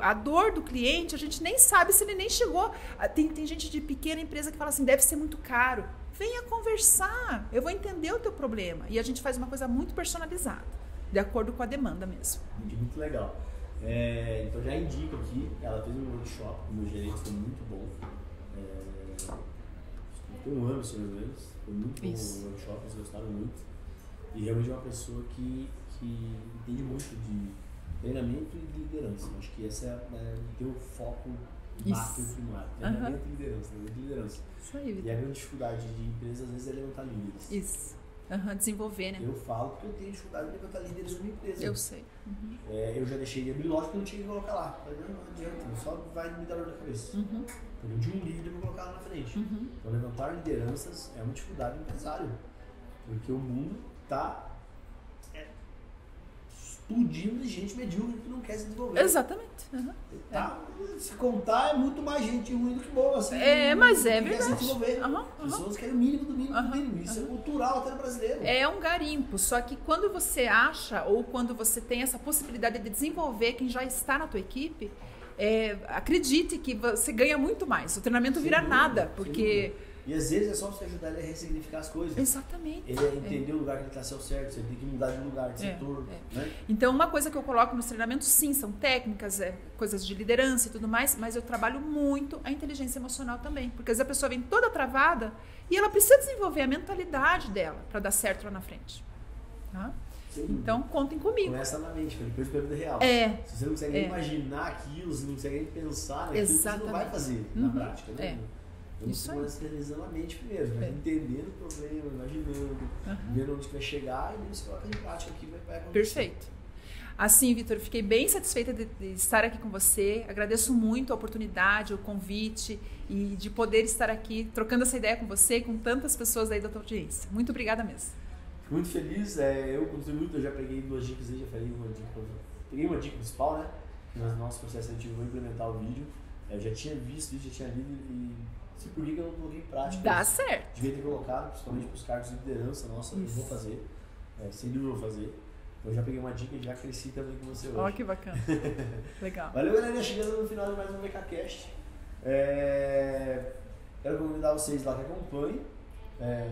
a dor do cliente, a gente nem sabe se ele nem chegou. Tem gente de pequena empresa que fala assim, deve ser muito caro. Venha conversar, eu vou entender o teu problema. E a gente faz uma coisa muito personalizada, de acordo com a demanda mesmo. Muito legal. Então já indico aqui, ela fez um workshop com o meu gerente, foi muito bom. tem um ano, mais ou menos. Foi muito bom o workshop, eles gostaram muito. E realmente é uma pessoa que entende muito de treinamento e de liderança. Acho que esse é o teu foco macro primário. Treinamento e liderança. Isso aí, Vitor. E a grande dificuldade de empresas, às vezes, é levantar líderes. Isso. Desenvolver, né? Eu falo que eu tenho dificuldade de levantar líderes numa empresa. Eu sei. Eu já deixei de abrir loja porque eu não tinha que colocar lá. Falei, não adianta, só vai me dar dor na cabeça. Eu de um líder vou colocar lá na frente. Então, levantar lideranças é uma dificuldade do empresário. Porque o mundo está explodindo de gente medíocre que não quer se desenvolver. Exatamente. Se contar, é muito mais gente ruim do que boa. Assim, mas é verdade. Quer se desenvolver. As pessoas querem o mínimo do mínimo do mínimo. Isso é cultural até no brasileiro. É um garimpo. Só que quando você acha ou quando você tem essa possibilidade de desenvolver quem já está na tua equipe, acredite que você ganha muito mais. O treinamento vira nada, porque... E às vezes é só você ajudar ele a ressignificar as coisas. Exatamente. Ele entender o lugar que ele está a ser certo, você tem que mudar de lugar, de setor. Né? Então, uma coisa que eu coloco nos treinamentos, sim, são técnicas, coisas de liderança e tudo mais, mas eu trabalho muito a inteligência emocional também. Porque às vezes a pessoa vem toda travada e ela precisa desenvolver a mentalidade dela para dar certo lá na frente. Tá? Então, contem comigo. Começa na mente, depois pela vida real. Se você não consegue nem imaginar aquilo, se não consegue nem pensar naquilo, você não vai fazer na prática. Né? Então, você começa realizando a mente primeiro, entendendo o problema, imaginando, vendo onde vai chegar e você coloca em prática aqui, vai acontecer. Perfeito. Assim, Vitor, fiquei bem satisfeita de estar aqui com você. Agradeço muito a oportunidade, o convite e de poder estar aqui trocando essa ideia com você e com tantas pessoas aí da tua audiência. Muito obrigada mesmo. Fico muito feliz. Eu gostei muito, eu já peguei 2 dicas aí, já falei uma dica. Peguei uma dica principal, né? No nosso processo seletivo, vou implementar o vídeo. Eu já tinha visto isso, já tinha lido e sei por que eu não coloquei em prática. Dá certo. Devia ter colocado, principalmente para os cargos de liderança. Nossa, eu vou fazer. Sem dúvida eu vou fazer. Eu já peguei uma dica e já cresci também com você hoje. Ó, que bacana. Legal. Valeu, galera. Chegando no final de mais um VKCast. Quero convidar vocês lá que acompanhem.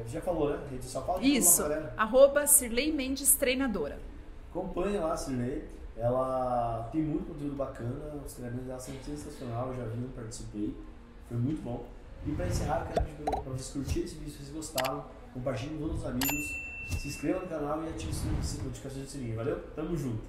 Já falou, né? Rede social. Fala de isso. @Cirlei Mendes Treinadora. Acompanhe lá a Cirlei. Ela tem muito conteúdo bacana. Os treinamentos dela são sensacionais. Eu já vi, participei. Foi muito bom. E para encerrar, eu quero pedir para vocês curtirem esse vídeo se vocês gostaram. Compartilhem com todos os amigos. Se inscreva no canal e ative as notificações do sininho. Valeu? Tamo junto!